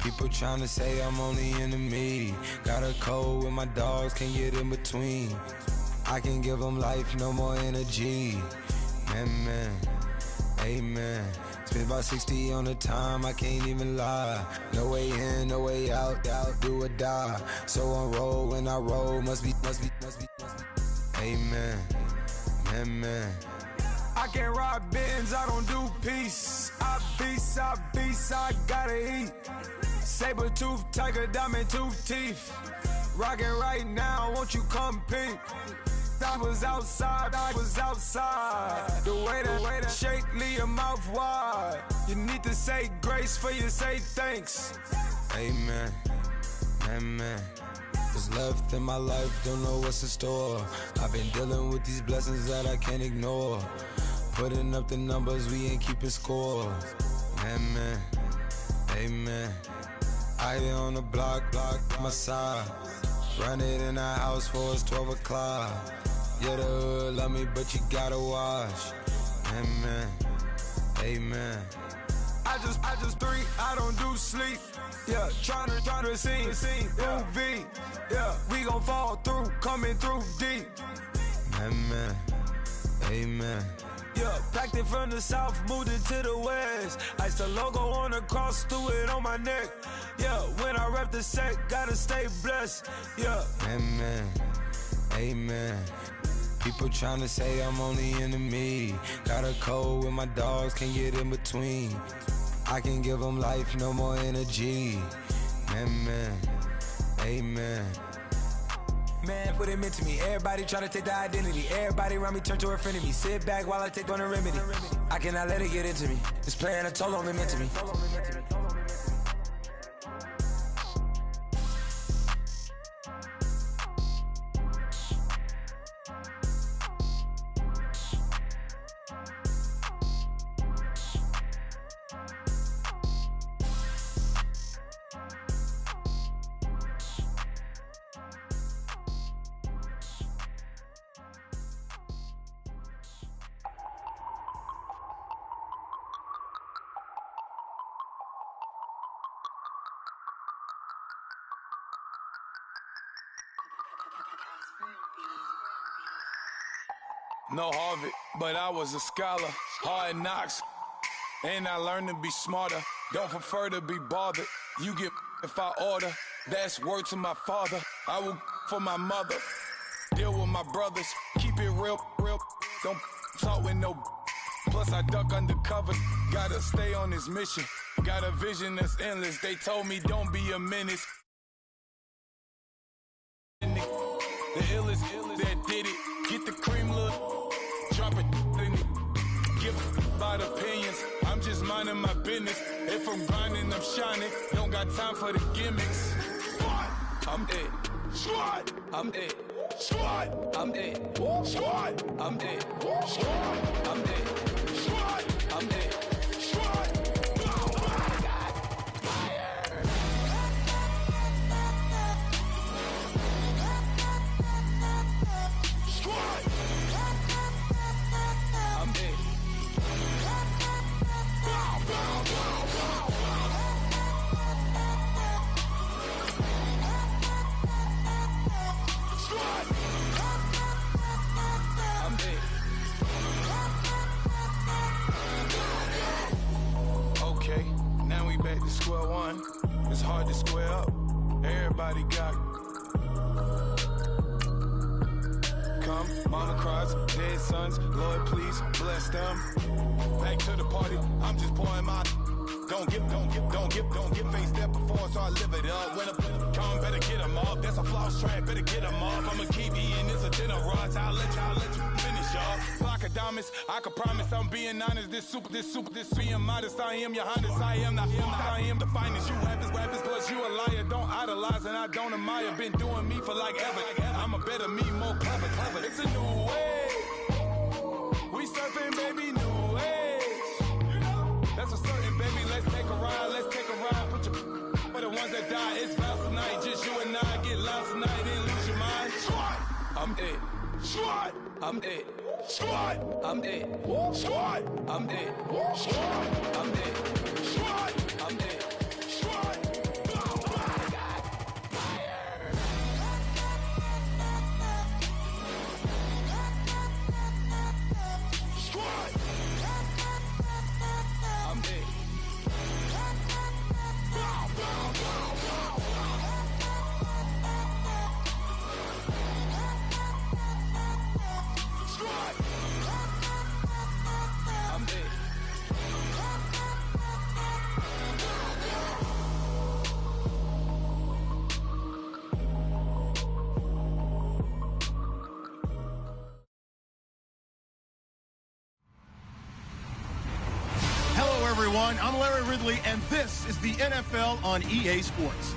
People tryna say I'm only enemy. Got a code with my dogs, can't get in between. I can give them life, no more energy. Man, amen. Spent about 60 on the time, I can't even lie. No way in, no way out, do or die. So on road when I roll, must be. Amen, man. I can't ride Benz, I don't do peace. I beast, I gotta eat. Saber tooth, tiger, diamond tooth teeth. Rockin' right now, won't you come peep? I was outside. The way that shake, leave your mouth wide. You need to say grace for you say thanks. Amen, what's left in my life, don't know what's in store. I've been dealing with these blessings that I can't ignore. Putting up the numbers, we ain't keeping score. Amen. I been on the block, my side. Run it in the house for it's 12 o'clock. Yeah, the hood love me, but you gotta watch. Amen. I just three, I don't do sleep. Yeah, tryna see movie. Yeah, we gon' fall through, coming through deep. Amen. Yeah, packed it from the south, moved it to the west. Iced the logo on the cross, threw it on my neck. Yeah, when I rep the set, gotta stay blessed. Yeah. Amen. People tryna say I'm only enemy. Got a code with my dogs, can't get in between. I can give them life, no more energy. Amen. Man, what it meant to me. Everybody try to take the identity. Everybody around me turn to a friend of me. Sit back while I take on the remedy. I cannot let it get into me. This playing a toll on me, meant to me. No Harvard, but I was a scholar. Hard knocks, and I learned to be smarter. Don't prefer to be bothered. You get if I order. That's word to my father. I will for my mother. Deal with my brothers. Keep it real. Don't talk with no. Plus I duck undercover. Gotta stay on this mission. Got a vision that's endless. They told me don't be a menace. The illest that did it. Get the cream look. Drop it, give about opinions. I'm just minding my business. If I'm grinding, I'm shining. Don't got time for the gimmicks. Squad, I'm it. Squad, I'm it. Squad, I'm it. Squad, I'm it. Squad, I'm it. Squad, I'm it. Squad. Square one, it's hard to square up. Everybody got come, mama cries, dead sons. Lord, please bless them. Back to the party, I'm just pouring my. Don't get faced that before, so I live it up. When a come, better get them up. That's a floss track, better get them up. I'ma keep eating, it's a dinner rush. I'll let you finish up. Block of diamonds, I can promise I'm being honest. This being modest. I am your highness, I am the finest. You weapons, plus you a liar. Don't idolize and I don't admire. Been doing me for like ever. I'm a better me, more clever. It's a new way. We surfing, baby, new age. That's a certain, baby. Let's take a ride. Put your for the ones that die. It's vows tonight. Just you and I get lost tonight and lose your mind. Squad, I'm it. Squad, I'm it. Squad, I'm it. Squad, I'm it. Squad, I'm it. Squad, I'm it. Squad. everyone. I'm Larry Ridley, and this is the NFL on EA Sports.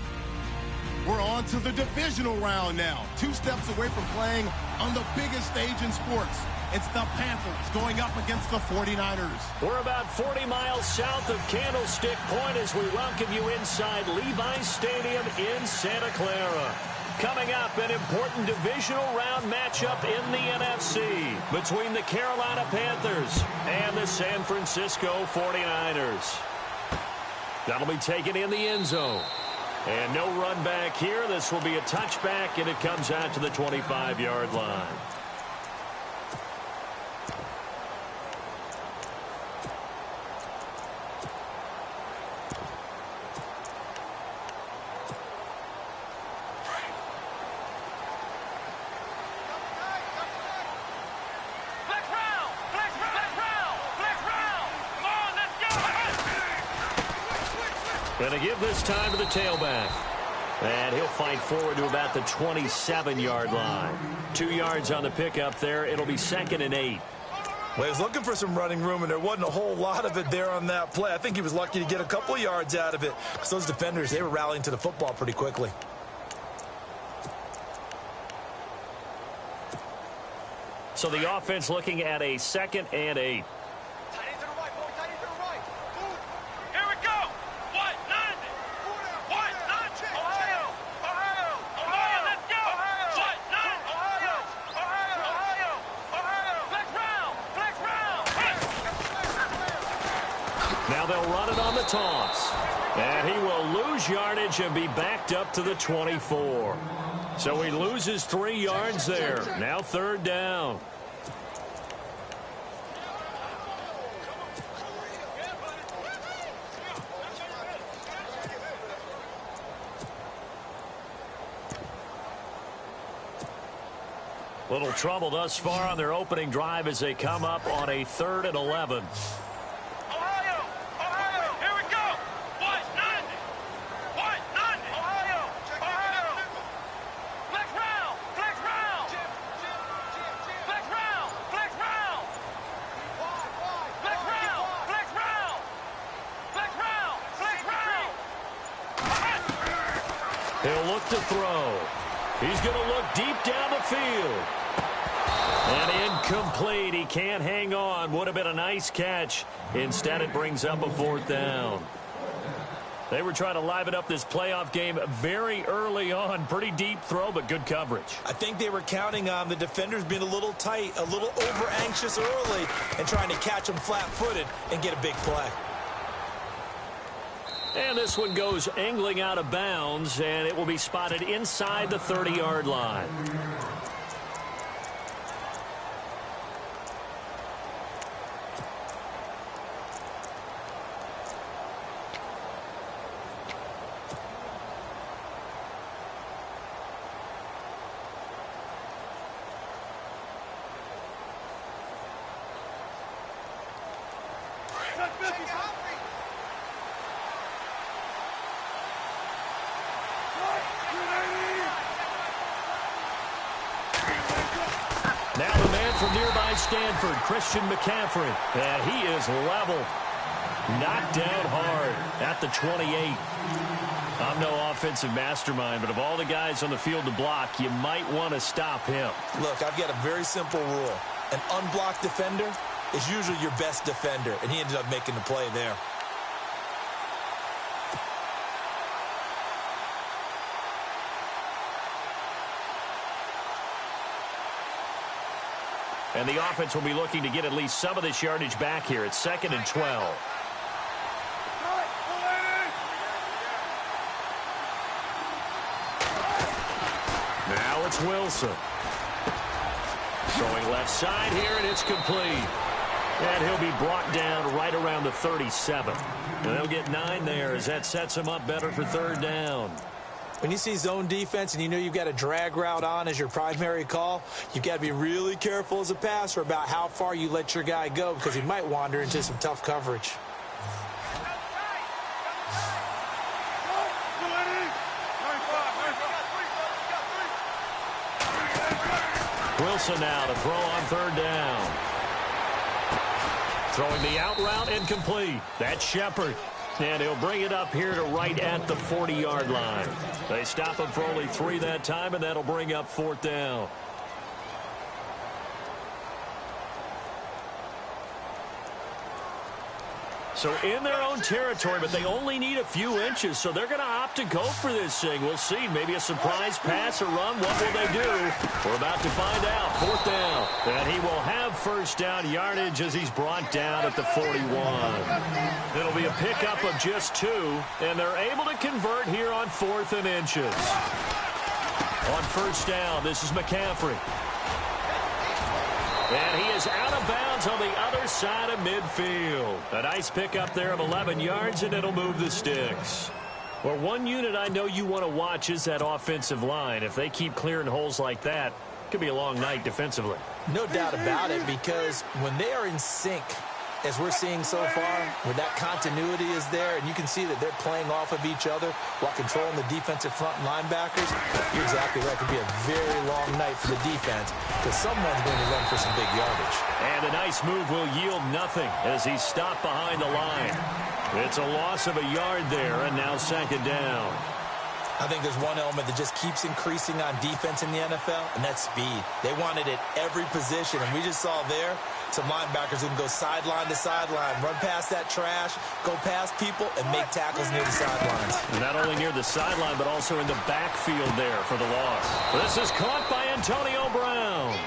We're on to the divisional round now. 2 steps away from playing on the biggest stage in sports. It's the Panthers going up against the 49ers. We're about 40 miles south of Candlestick Point as we welcome you inside Levi's Stadium in Santa Clara. Coming up, an important divisional round matchup in the NFC between the Carolina Panthers and the San Francisco 49ers. That'll be taken in the end zone. And no run back here. This will be a touchback, and it comes out to the 25-yard line. Going to give this time to the tailback. And he'll fight forward to about the 27-yard line. 2 yards on the pickup there. It'll be 2nd and 8. Well, he was looking for some running room, and there wasn't a whole lot of it there on that play. I think he was lucky to get a couple of yards out of it because those defenders, they were rallying to the football pretty quickly. So the offense looking at a 2nd and 8. Now they'll run it on the toss. And he will lose yardage and be backed up to the 24. So he loses 3 yards there. Now 3rd down. Little trouble thus far on their opening drive as they come up on a 3rd and 11. He'll look to throw. He's going to look deep down the field. And incomplete. He can't hang on. Would have been a nice catch. Instead, it brings up a 4th down. They were trying to liven up this playoff game very early on. Pretty deep throw, but good coverage. I think they were counting on the defenders being a little tight, a little over-anxious early, and trying to catch them flat-footed and get a big play. And this one goes angling out of bounds, and it will be spotted inside the 30-yard line. Now the man from nearby Stanford, Christian McCaffrey. And he is level. Knocked down hard at the 28. I'm no offensive mastermind, but of all the guys on the field to block, you might want to stop him. Look, I've got a very simple rule. An unblocked defender is usually your best defender, and he ended up making the play there. And the offense will be looking to get at least some of this yardage back here. It's 2nd and 12. Now it's Wilson. Throwing left side here, and it's complete. And he'll be brought down right around the 37. And they'll get 9 there as that sets him up better for 3rd down. When you see zone defense and you know you've got a drag route on as your primary call, you've got to be really careful as a passer about how far you let your guy go because he might wander into some tough coverage. Wilson now to throw on 3rd down. Throwing the out route incomplete. That's Shepard. And he'll bring it up here to right at the 40-yard line. They stop him for only 3 that time, and that'll bring up 4th down. So in their own territory, but they only need a few inches, so they're going to opt to go for this thing. We'll see. Maybe a surprise pass or run. What will they do? We're about to find out. 4th down. And he will have first down yardage as he's brought down at the 41. It'll be a pickup of just 2, and they're able to convert here on 4th and inches. On first down, this is McCaffrey. And he is out of bounds on the other side of midfield. A nice pickup there of 11 yards, and it'll move the sticks. Well, one unit I know you want to watch is that offensive line. If they keep clearing holes like that, it could be a long night defensively. No doubt about it, because when they are in sync, as we're seeing so far, when that continuity is there, and you can see that they're playing off of each other while controlling the defensive front linebackers, you're exactly right. It could be a very long night for the defense because someone's going to run for some big yardage. And a nice move will yield nothing as he's stopped behind the line. It's a loss of a yard there, and now 2nd down. I think there's one element that just keeps increasing on defense in the NFL, and that's speed. They want it at every position, and we just saw there some linebackers who can go sideline to sideline, run past that trash, go past people, and make tackles near the sidelines. Not only near the sideline, but also in the backfield there for the loss. This is caught by Antonio Brown.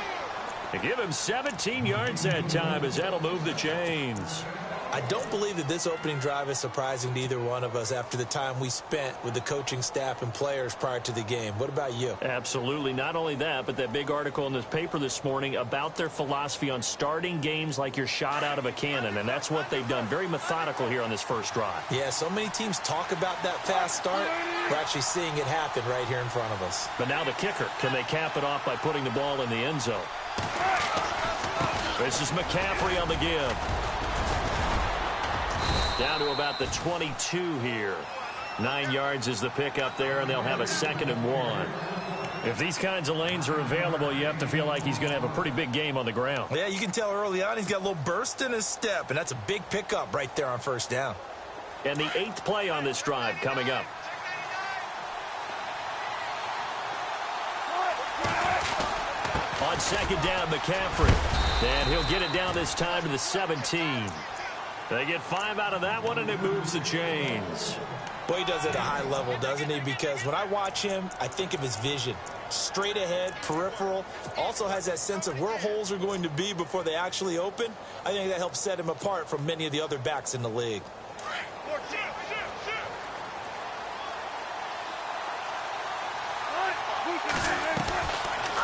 They give him 17 yards that time as that'll move the chains. I don't believe that this opening drive is surprising to either one of us after the time we spent with the coaching staff and players prior to the game. What about you? Absolutely. Not only that, but that big article in this paper this morning about their philosophy on starting games like you're shot out of a cannon, and that's what they've done. Very methodical here on this first drive. Yeah, so many teams talk about that fast start. We're actually seeing it happen right here in front of us. But now the kicker. Can they cap it off by putting the ball in the end zone? This is McCaffrey on the give. Down to about the 22 here. 9 yards is the pickup there, and they'll have a 2nd and 1. If these kinds of lanes are available, you have to feel like he's going to have a pretty big game on the ground. Yeah, you can tell early on he's got a little burst in his step, and that's a big pickup right there on first down. And the 8th play on this drive coming up. On 2nd down, McCaffrey. And he'll get it down this time to the 17. They get 5 out of that one, and it moves the chains. Well, he does it at a high level, doesn't he? Because when I watch him, I think of his vision. Straight ahead, peripheral. Also has that sense of where holes are going to be before they actually open. I think that helps set him apart from many of the other backs in the league.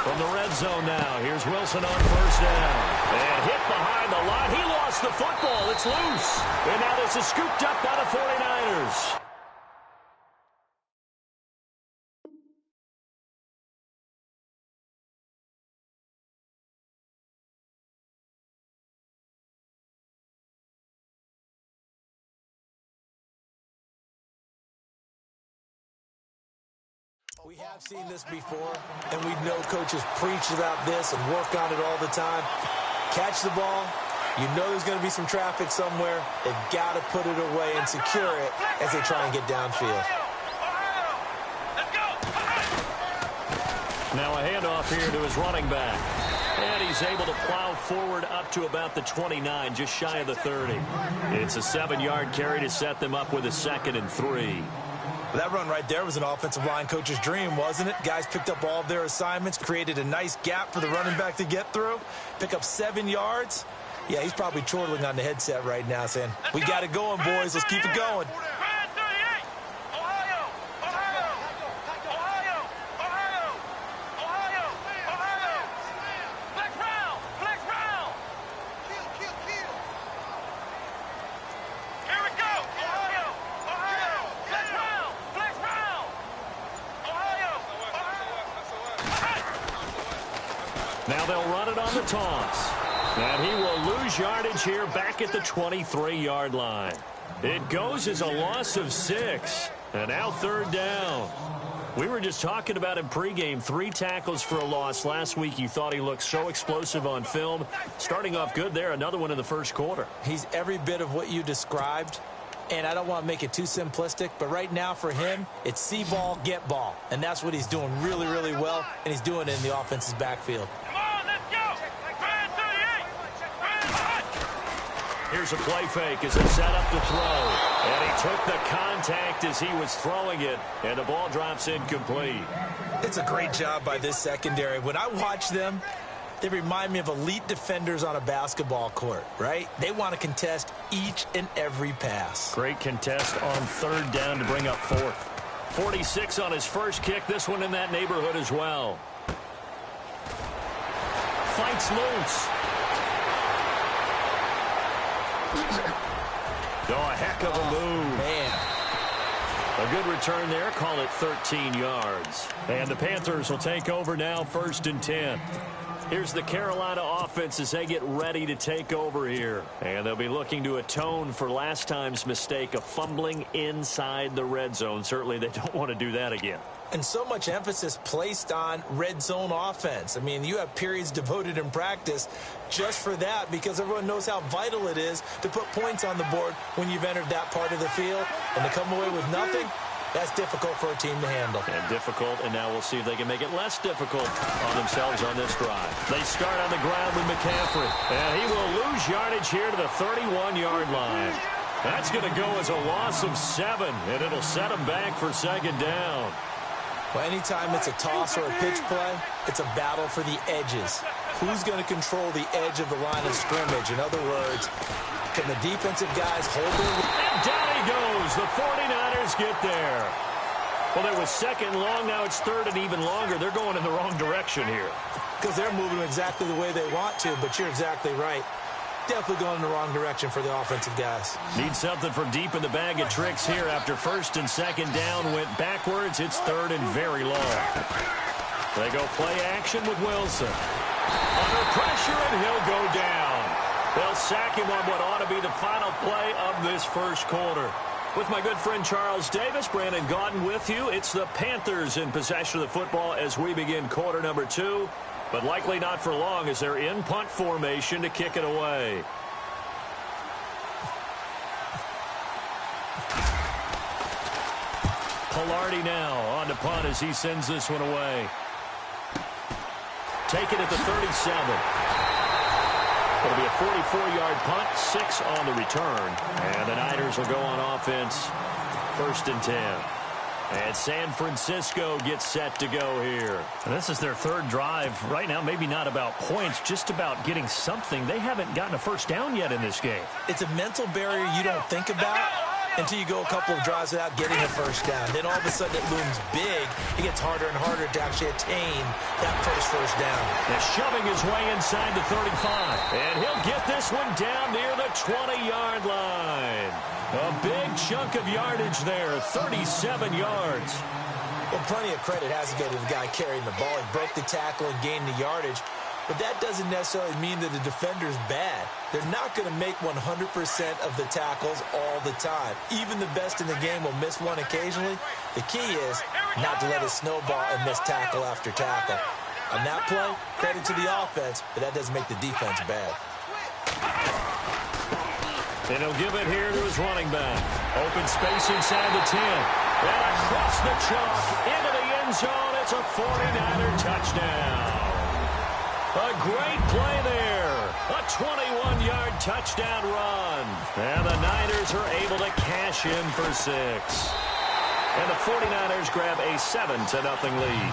From the red zone now, here's Wilson on first down. And hit behind the line. He lost the football. It's loose. And now this is scooped up by the 49ers. We have seen this before, and we know coaches preach about this and work on it all the time. Catch the ball. You know there's going to be some traffic somewhere. They've got to put it away and secure it as they try and get downfield. Now a handoff here to his running back. And he's able to plow forward up to about the 29, just shy of the 30. It's a 7-yard carry to set them up with a 2nd and 3. That run right there was an offensive line coach's dream, wasn't it? Guys picked up all of their assignments, created a nice gap for the running back to get through, pick up 7 yards. Yeah, he's probably chortling on the headset right now saying, we got it going, boys. Let's keep it going. Now they'll run it on the toss. And he will lose yardage here back at the 23-yard line. It goes as a loss of 6. And now 3rd down. We were just talking about him pregame. 3 tackles for a loss. Last week you thought he looked so explosive on film. Starting off good there. Another one in the first quarter. He's every bit of what you described. And I don't want to make it too simplistic, but right now for him, it's see ball, get ball. And that's what he's doing really, really well, and he's doing it in the offense's backfield. Come on, let's go! Brand 38! Here's a play fake as it's set up to throw. And he took the contact as he was throwing it, and the ball drops incomplete. It's a great job by this secondary. When I watch them, they remind me of elite defenders on a basketball court, right? They want to contest each and every pass. Great contest on 3rd down to bring up 4th. 46 on his first kick. This one in that neighborhood as well. Fights loose. Oh, a heck of a move. Man. A good return there. Call it 13 yards. And the Panthers will take over now, 1st and 10. Here's the Carolina offense as they get ready to take over here. And they'll be looking to atone for last time's mistake of fumbling inside the red zone. Certainly they don't want to do that again. And so much emphasis placed on red zone offense. I mean, you have periods devoted in practice just for that because everyone knows how vital it is to put points on the board when you've entered that part of the field. And to come away with nothing, that's difficult for a team to handle. And difficult, and now we'll see if they can make it less difficult on themselves on this drive. They start on the ground with McCaffrey, and he will lose yardage here to the 31-yard line. That's going to go as a loss of 7, and it'll set them back for 2nd down. Well, anytime it's a toss or a pitch play, it's a battle for the edges. Who's going to control the edge of the line of scrimmage? In other words, can the defensive guys hold their... And down he goes. The 49ers get there. Well, there was 2nd long. Now it's 3rd and even longer. They're going in the wrong direction here. Because they're moving exactly the way they want to, but you're exactly right. Definitely going in the wrong direction for the offensive guys. Need something from deep in the bag of tricks here after 1st and 2nd down went backwards. It's 3rd and very long. They go play action with Wilson. Under pressure, and he'll go down. They'll sack him on what ought to be the final play of this first quarter. With my good friend Charles Davis, Brandon Gaudin with you. It's the Panthers in possession of the football as we begin quarter number 2. But likely not for long as they're in punt formation to kick it away. Pilardi now on to punt as he sends this one away. Taken at the 37. It'll be a 44-yard punt, 6 on the return. And the Niners will go on offense, 1st and 10. And San Francisco gets set to go here. And this is their 3rd drive. Right now, maybe not about points, just about getting something. They haven't gotten a first down yet in this game. It's a mental barrier you don't think about until you go a couple of drives without getting a first down. Then all of a sudden it looms big. It gets harder and harder to actually attain that first down. And shoving his way inside the 35. And he'll get this one down near the 20-yard line. A big chunk of yardage there, 37 yards. Well, plenty of credit has to go to the guy carrying the ball. He broke the tackle and gained the yardage. But that doesn't necessarily mean that the defender's bad. They're not going to make 100% of the tackles all the time. Even the best in the game will miss one occasionally. The key is not to let it snowball and miss tackle after tackle. On that play, credit to the offense, but that doesn't make the defense bad. And he'll give it here to his running back. Open space inside the 10. And across the chalk into the end zone. It's a 49er touchdown. A great play there. A 21-yard touchdown run. And the Niners are able to cash in for 6. And the 49ers grab a 7-0 lead.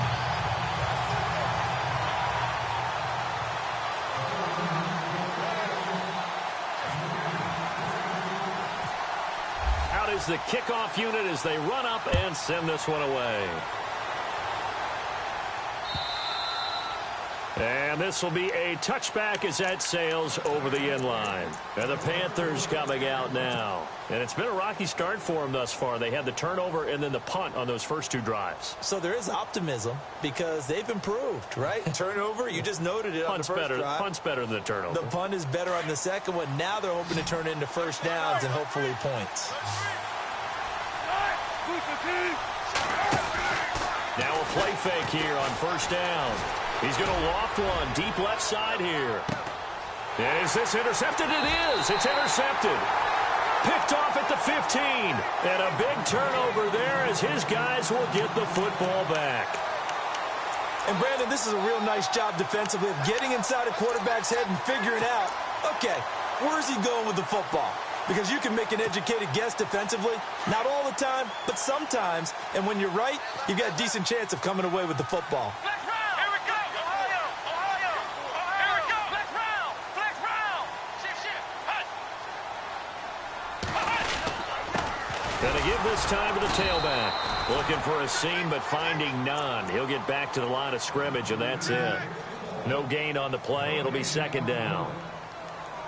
Out is the kickoff unit as they run up and send this one away. And this will be a touchback as that sails over the end line. And the Panthers coming out now. And it's been a rocky start for them thus far. They had the turnover and then the punt on those first 2 drives. So there is optimism because they've improved, right? Turnover, you just noted it on the first drive. Punt's better than the turnover. The punt is better on the second one. Now they're hoping to turn it into first downs and hopefully points. Now a play fake here on first down. He's going to loft one deep left side here. And is this intercepted? It is. It's intercepted. Picked off at the 15. And a big turnover there as his guys will get the football back. And, Brandon, this is a real nice job defensively of getting inside a quarterback's head and figuring out, okay, where's he going with the football? Because you can make an educated guess defensively, not all the time, but sometimes. And when you're right, you've got a decent chance of coming away with the football. Going to give this time to the tailback. Looking for a seam, but finding none. He'll get back to the line of scrimmage, and that's it. No gain on the play. It'll be second down.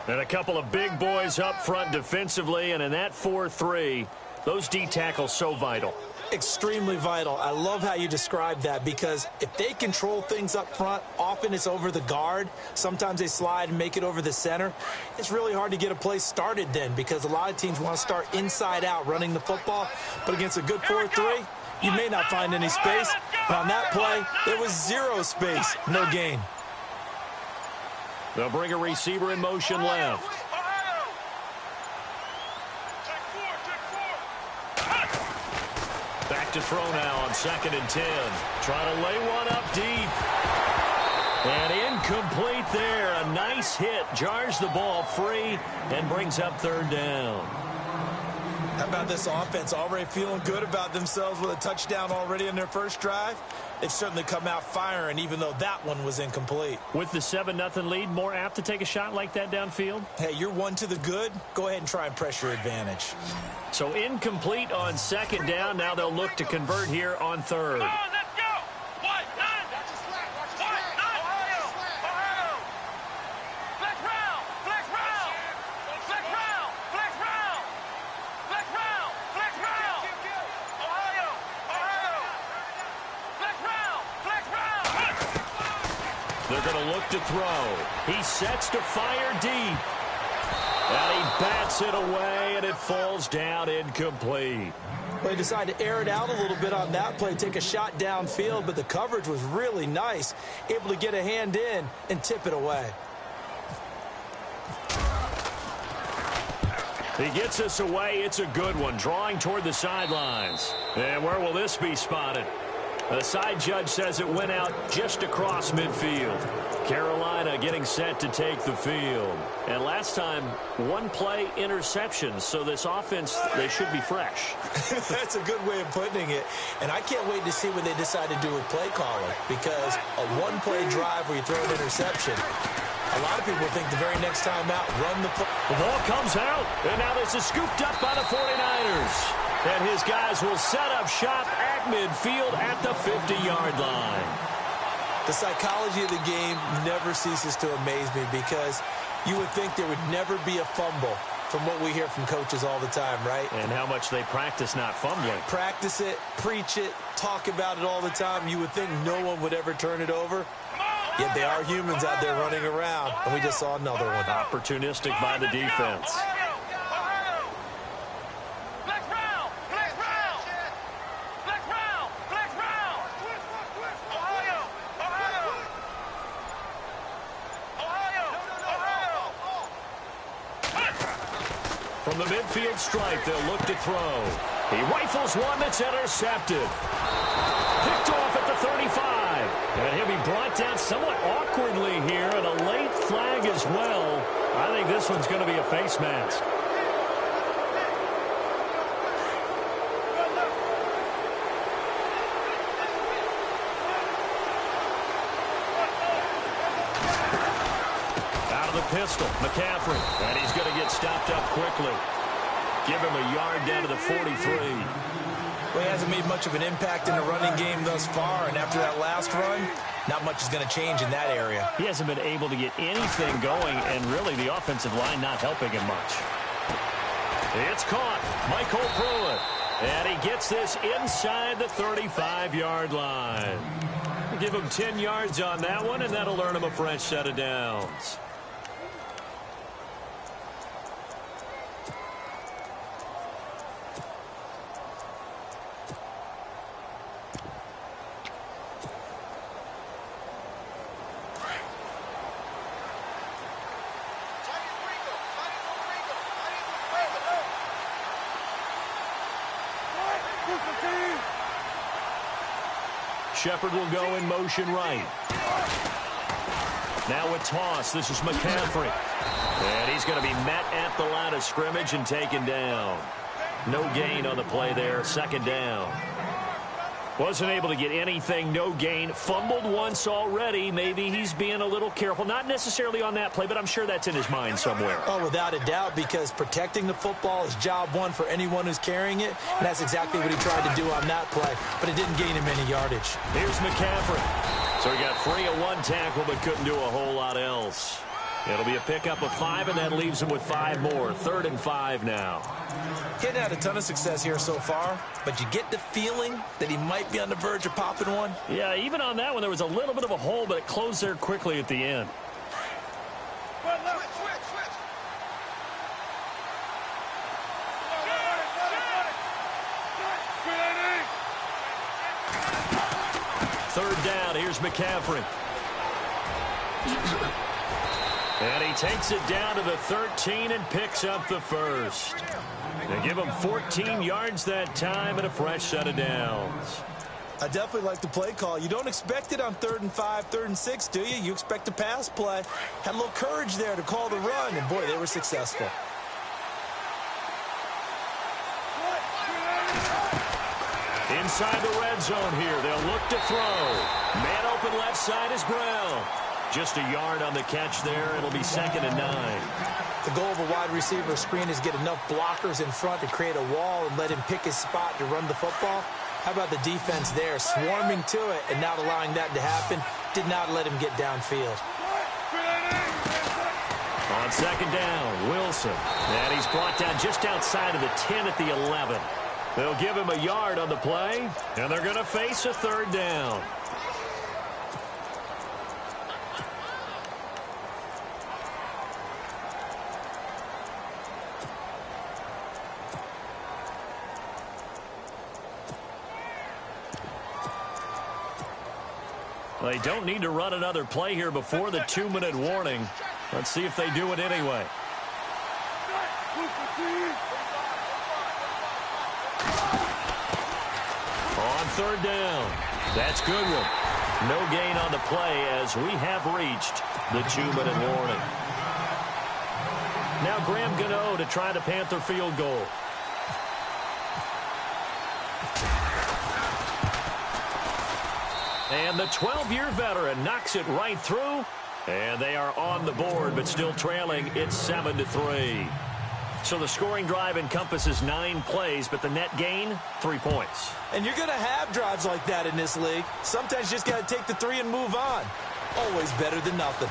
And a couple of big boys up front defensively, and in that 4-3, those D tackles so vital. Extremely vital. I love how you described that, because if they control things up front, often it's over the guard. Sometimes they slide and make it over the center. It's really hard to get a play started then, because a lot of teams want to start inside out running the football. But against a good 4-3, you may not find any space. And on that play, there was zero space, no gain. They'll bring a receiver in motion left. Back to throw now on 2nd and 10. Trying to lay one up deep. And incomplete there. A nice hit. Jars the ball free and brings up 3rd down. How about this offense already feeling good about themselves with a touchdown already in their first drive? They've certainly come out firing, even though that one was incomplete. With the 7-0 lead, more apt to take a shot like that downfield? Hey, you're one to the good. Go ahead and try and press your advantage. So incomplete on 2nd down. Now they'll look to convert here on 3rd. They're going to look to throw. He sets to fire deep. And he bats it away, and it falls down incomplete. Well, he decided to air it out a little bit on that play, take a shot downfield, but the coverage was really nice, able to get a hand in and tip it away. He gets us away. It's a good one, drawing toward the sidelines. And where will this be spotted? The side judge says it went out just across midfield. Carolina getting set to take the field. And last time, one play interception. So this offense, they should be fresh. That's a good way of putting it. And I can't wait to see what they decide to do with play calling. Because a one-play drive where you throw an interception, a lot of people think the very next time out, run the play. The ball comes out. And now this is scooped up by the 49ers. And his guys will set up shop at midfield at the 50-yard line. The psychology of the game never ceases to amaze me, because you would think there would never be a fumble from what we hear from coaches all the time, right? And how much they practice not fumbling. Practice it, preach it, talk about it all the time. You would think no one would ever turn it over. Yet they are humans out there running around, and we just saw another one. Opportunistic by the defense. From the midfield stripe, they'll look to throw. He rifles one that's intercepted. Picked off at the 35. And he'll be brought down somewhat awkwardly here, and a late flag as well. I think this one's going to be a face mask. Pistol, McCaffrey, and he's going to get stopped up quickly. Give him a yard down to the 43. Well, he hasn't made much of an impact in the running game thus far, and after that last run, not much is going to change in that area. He hasn't been able to get anything going, and really the offensive line not helping him much. It's caught. Michael Pruitt, and he gets this inside the 35-yard line. Give him 10 yards on that one, and that'll earn him a fresh set of downs. Shepard will go in motion right. Now a toss. This is McCaffrey. And he's going to be met at the line of scrimmage and taken down. No gain on the play there. Second down. Wasn't able to get anything. No gain. Fumbled once already. Maybe he's being a little careful. Not necessarily on that play, but I'm sure that's in his mind somewhere. Oh, without a doubt, because protecting the football is job one for anyone who's carrying it. And that's exactly what he tried to do on that play, but it didn't gain him any yardage. Here's McCaffrey. So he got free of one tackle, but couldn't do a whole lot else. It'll be a pickup of 5, and that leaves him with 5 more. 3rd and 5 now. He hadn't had a ton of success here so far, but you get the feeling that he might be on the verge of popping one. Yeah, even on that one, there was a little bit of a hole, but it closed there quickly at the end. Third down, here's McCaffrey. And he takes it down to the 13 and picks up the first. They give him 14 yards that time and a fresh set of downs. I definitely like the play call. You don't expect it on 3rd and 5, 3rd and 6, do you? You expect a pass play. Had a little courage there to call the run, and boy, they were successful. Inside the red zone here, they'll look to throw. Man open left side is Brown. Just a yard on the catch there. It'll be 2nd and 9. The goal of a wide receiver screen is get enough blockers in front to create a wall and let him pick his spot to run the football. How about the defense there, swarming to it and not allowing that to happen? Did not let him get downfield. On 2nd down, Wilson. And he's brought down just outside of the 10 at the 11. They'll give him a yard on the play, and they're going to face a 3rd down. They don't need to run another play here before the 2-minute warning. Let's see if they do it anyway. On 3rd down. That's good one. No gain on the play as we have reached the 2-minute warning. Now Graham Gano to try the Panther field goal. And the 12-year veteran knocks it right through. And they are on the board, but still trailing. It's 7-3. So the scoring drive encompasses 9 plays, but the net gain, 3 points. And you're going to have drives like that in this league. Sometimes you just got to take the 3 and move on. Always better than nothing.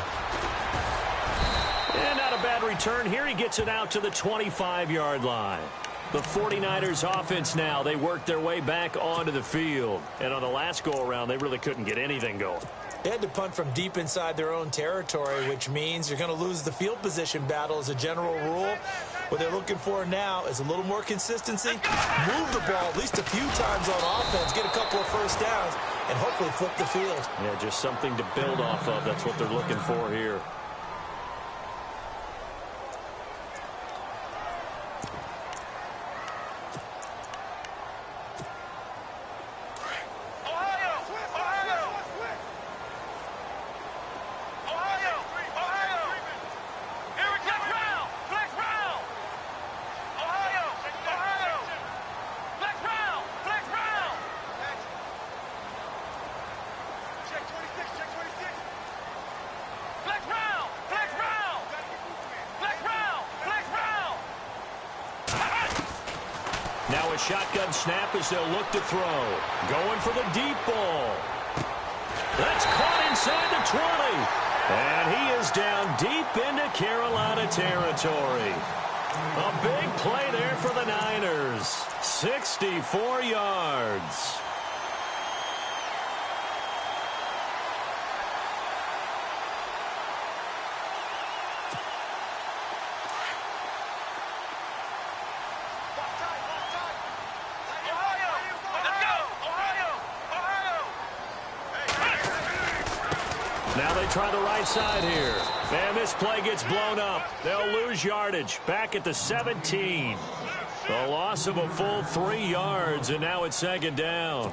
And not a bad return here. He gets it out to the 25-yard line. The 49ers offense now, they work their way back onto the field. And on the last go-around, they really couldn't get anything going. They had to punt from deep inside their own territory, which means you're going to lose the field position battle as a general rule. What they're looking for now is a little more consistency, move the ball at least a few times on offense, get a couple of first downs, and hopefully flip the field. Yeah, just something to build off of. That's what they're looking for here. Now a shotgun snap as they'll look to throw. Going for the deep ball. That's caught inside the 20. And he is down deep into Carolina territory. A big play there for the Niners. 64 yards. Now they try the right side here. And this play gets blown up. They'll lose yardage. Back at the 17. A loss of a full 3 yards, and now it's 2nd down.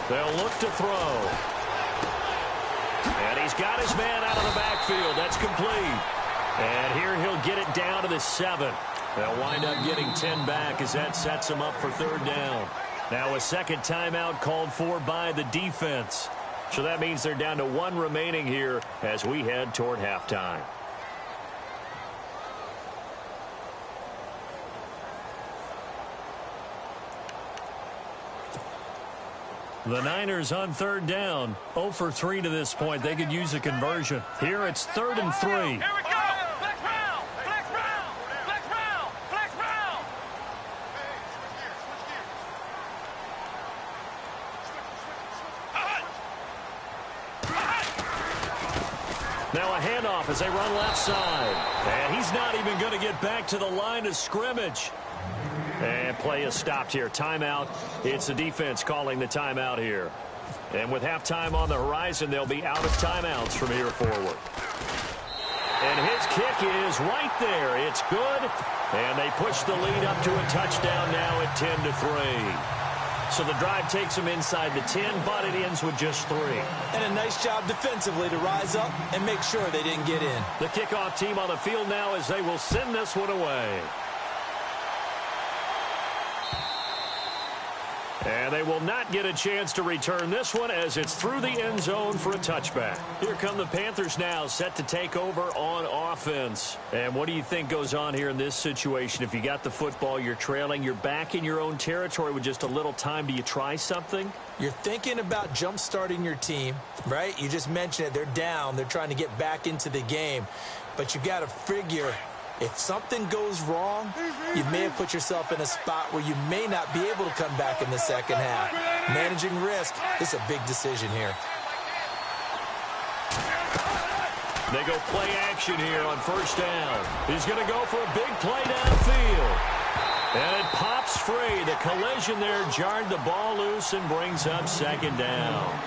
They'll look to throw. And he's got his man out of the backfield. That's complete. And here he'll get it down to the 7. They'll wind up getting 10 back as that sets them up for 3rd down. Now a second timeout called for by the defense. So that means they're down to 1 remaining here as we head toward halftime. The Niners on 3rd down, 0 for 3 to this point. They could use a conversion. Here it's 3rd and 3. Here we go. Flex round. Flex round. Flex round. Flex round. Now a handoff as they run left side. And he's not even going to get back to the line of scrimmage. And play is stopped here. Timeout. It's the defense calling the timeout here. And with halftime on the horizon, they'll be out of timeouts from here forward. And his kick is right there. It's good. And they push the lead up to a touchdown now at 10-3. So the drive takes them inside the 10, but it ends with just 3. And a nice job defensively to rise up and make sure they didn't get in. The kickoff team on the field now as they will send this one away. And they will not get a chance to return this one as it's through the end zone for a touchback. Here come the Panthers now, set to take over on offense. And what do you think goes on here in this situation? If you got the football, you're trailing, you're back in your own territory with just a little time. Do you try something? You're thinking about jump-starting your team, right? You just mentioned it. They're down. They're trying to get back into the game. But you got to figure, if something goes wrong, you may have put yourself in a spot where you may not be able to come back in the second half. Managing risk is a big decision here. They go play action here on 1st down. He's going to go for a big play downfield. And it pops free. The collision there jarred the ball loose and brings up 2nd down.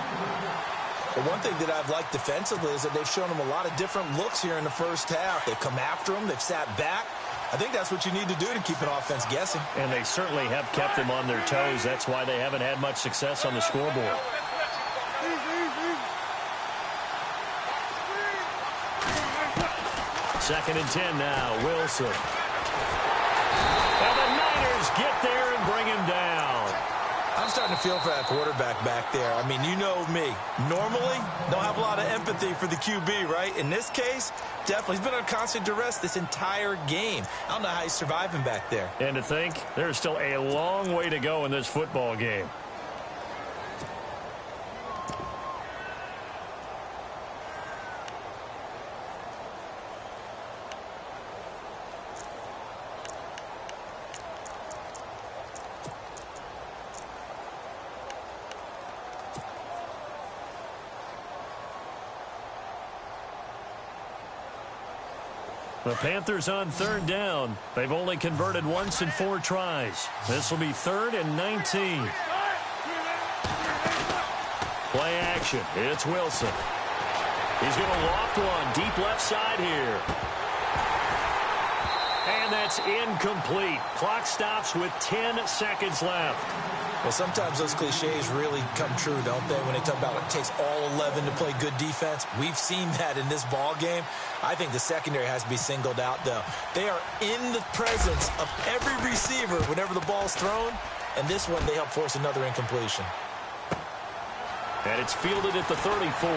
But one thing that I've liked defensively is that they've shown them a lot of different looks here in the first half. They've come after them. They've sat back. I think that's what you need to do to keep an offense guessing. And they certainly have kept them on their toes. That's why they haven't had much success on the scoreboard. Second and 10 now, Wilson. And the Niners get there and bring him down. I'm starting to feel for that quarterback back there. I mean, you know me. Normally, don't have a lot of empathy for the QB, right? In this case, definitely. He's been under constant duress this entire game. I don't know how he's surviving back there. And to think, there's still a long way to go in this football game. The Panthers on 3rd down. They've only converted once in 4 tries. This will be 3rd and 19. Play action. It's Wilson. He's going to loft one deep left side here. And that's incomplete. Clock stops with 10 seconds left. Well, sometimes those cliches really come true, don't they? When they talk about it takes all 11 to play good defense. We've seen that in this ball game. I think the secondary has to be singled out, though. They are in the presence of every receiver whenever the ball's thrown. And this one, they help force another incompletion. And it's fielded at the 34.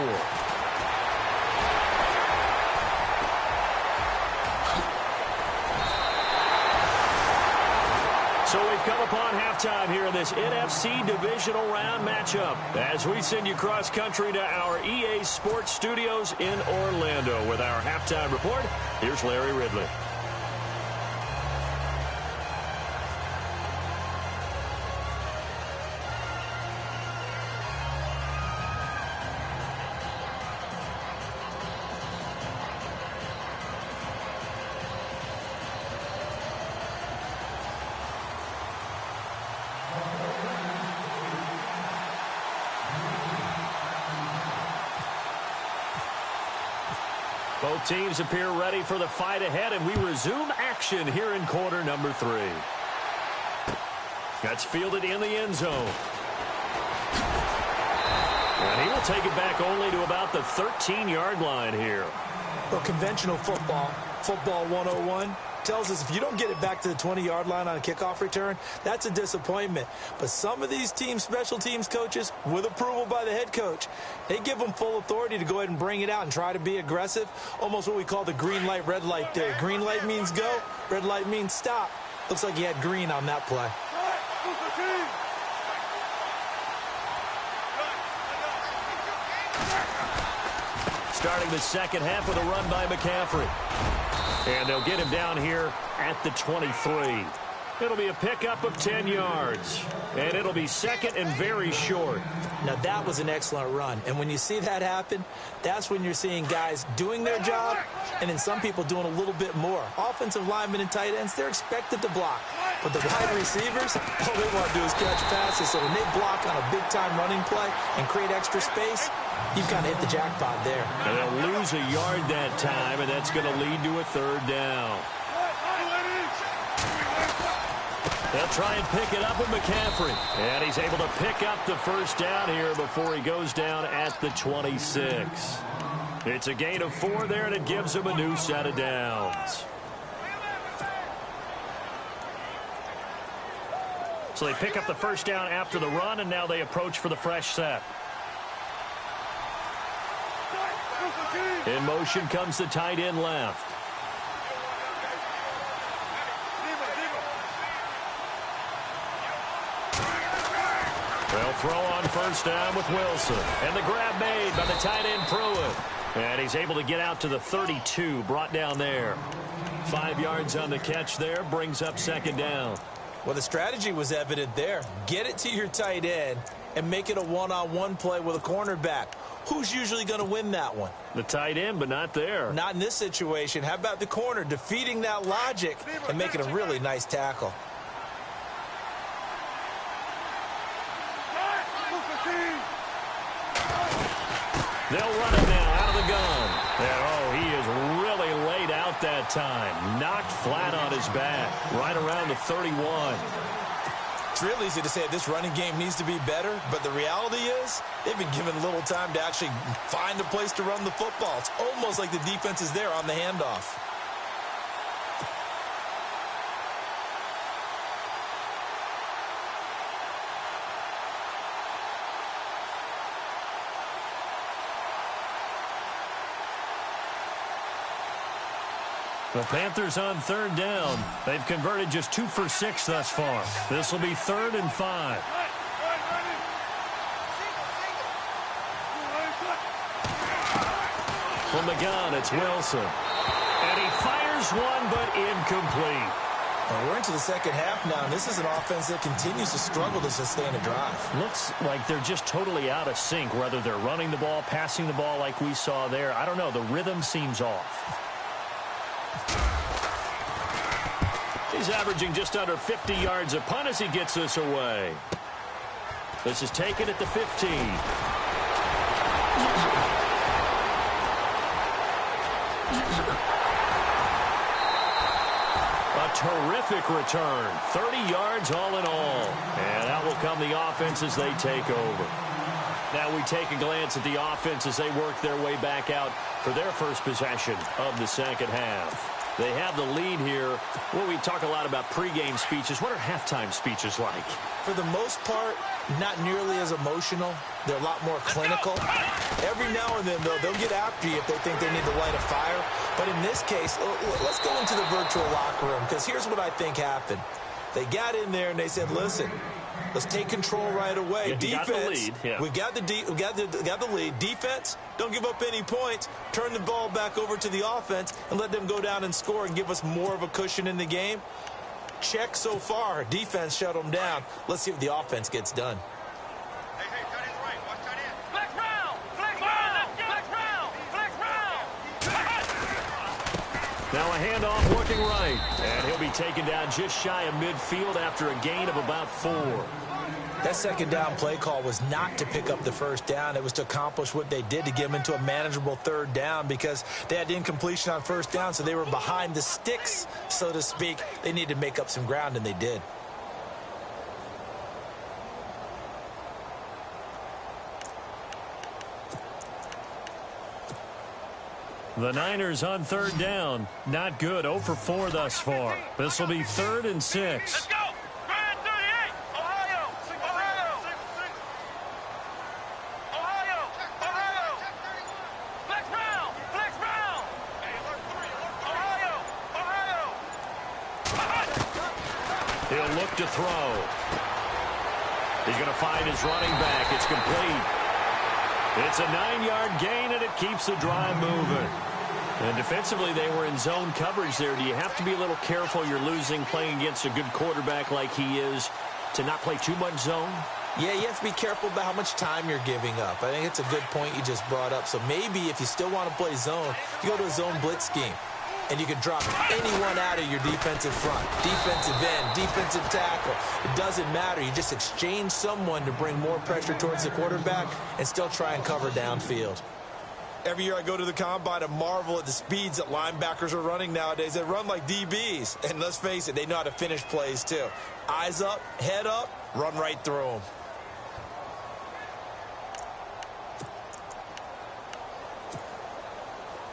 So we've come upon halftime here in this NFC divisional round matchup as we send you cross-country to our EA Sports Studios in Orlando with our halftime report. Here's Larry Ridley. Both teams appear ready for the fight ahead, and we resume action here in quarter number 3. That's fielded in the end zone. And he will take it back only to about the 13-yard line here. Well, conventional football 101, tells us if you don't get it back to the 20-yard line on a kickoff return, that's a disappointment. But some of these teams, special teams coaches, with approval by the head coach, they give them full authority to go ahead and bring it out and try to be aggressive, almost what we call the green light, red light theory. Green light means go, red light means stop. Looks like he had green on that play. Starting the second half with a run by McCaffrey. And they'll get him down here at the 23. It'll be a pickup of 10 yards. And it'll be second and very short. Now, that was an excellent run. And when you see that happen, that's when you're seeing guys doing their job and then some people doing a little bit more. Offensive linemen and tight ends, they're expected to block. But the wide receivers, all they want to do is catch passes. So when they block on a big-time running play and create extra space, you've kind of hit the jackpot there. And they'll lose a yard that time, and that's going to lead to a third down. They'll try and pick it up with McCaffrey. And he's able to pick up the first down here before he goes down at the 26. It's a gain of 4 there, and it gives him a new set of downs. So they pick up the first down after the run, and now they approach for the fresh set. In motion comes the tight end left. They'll throw on first down with Wilson. And the grab made by the tight end Pruitt. And he's able to get out to the 32, brought down there. 5 yards on the catch there, brings up second down. Well, the strategy was evident there. Get it to your tight end and make it a one-on-one play with a cornerback. Who's usually going to win that one? The tight end, but not there. Not in this situation. How about the corner defeating that logic and making a really nice tackle? They'll run it now out of the gun. And, he is really laid out that time. Knocked flat on his back. Right around the 31. It's real easy to say this running game needs to be better, but the reality is they've been given little time to actually find a place to run the football. It's almost like the defense is there on the handoff. The Panthers on third down. They've converted just 2 for 6 thus far. This will be 3rd and 5. From the gun, it's Wilson. And he fires one, but incomplete. And we're into the second half now, and this is an offense that continues to struggle to sustain a drive. Looks like they're just totally out of sync, whether they're running the ball, passing the ball like we saw there. I don't know. The rhythm seems off. He's averaging just under 50 yards a punt as he gets this away. This is taken at the 15. A terrific return. 30 yards all in all. And out will come the offense as they take over. Now we take a glance at the offense as they work their way back out for their first possession of the second half. They have the lead here. Well, we talk a lot about pregame speeches. What are halftime speeches like? For the most part, not nearly as emotional. They're a lot more clinical. Every now and then, though, they'll get after you if they think they need to light a fire. But in this case, let's go into the virtual locker room, because here's what I think happened. They got in there and they said, listen, let's take control right away. Yeah, defense, got the lead. Yeah. we got the lead. Defense, don't give up any points. Turn the ball back over to the offense and let them go down and score and give us more of a cushion in the game. Check so far. Defense shut them down. Let's see if the offense gets done. Hey, tight end's right. Watch tight end. Flex round. Flex round. Flex round. Flex round. Now a handoff looking right. And he'll be taken down just shy of midfield after a gain of about 4. That second down play call was not to pick up the first down. It was to accomplish what they did, to get them into a manageable third down, because they had incompletion on first down, so they were behind the sticks, so to speak. They needed to make up some ground, and they did. The Niners on third down. Not good. 0 for 4 thus far. This will be 3rd and 6. Let's go. Grand 38. Ohio. Ohio. Ohio. Ohio. Flex round. Flex round. Ohio. Ohio. He'll look to throw. He's going to find his running back. It's complete. It's a 9-yard gain, and it keeps the drive moving. And defensively, they were in zone coverage there. Do you have to be a little careful? You're losing playing against a good quarterback like he is to not play too much zone? Yeah, you have to be careful about how much time you're giving up. I think it's a good point you just brought up. So maybe if you still want to play zone, you go to a zone blitz scheme. And you can drop anyone out of your defensive front, defensive end, defensive tackle. It doesn't matter. You just exchange someone to bring more pressure towards the quarterback and still try and cover downfield. Every year I go to the combine and marvel at the speeds that linebackers are running nowadays. They run like DBs. And let's face it, they know how to finish plays too. Eyes up, head up, run right through them.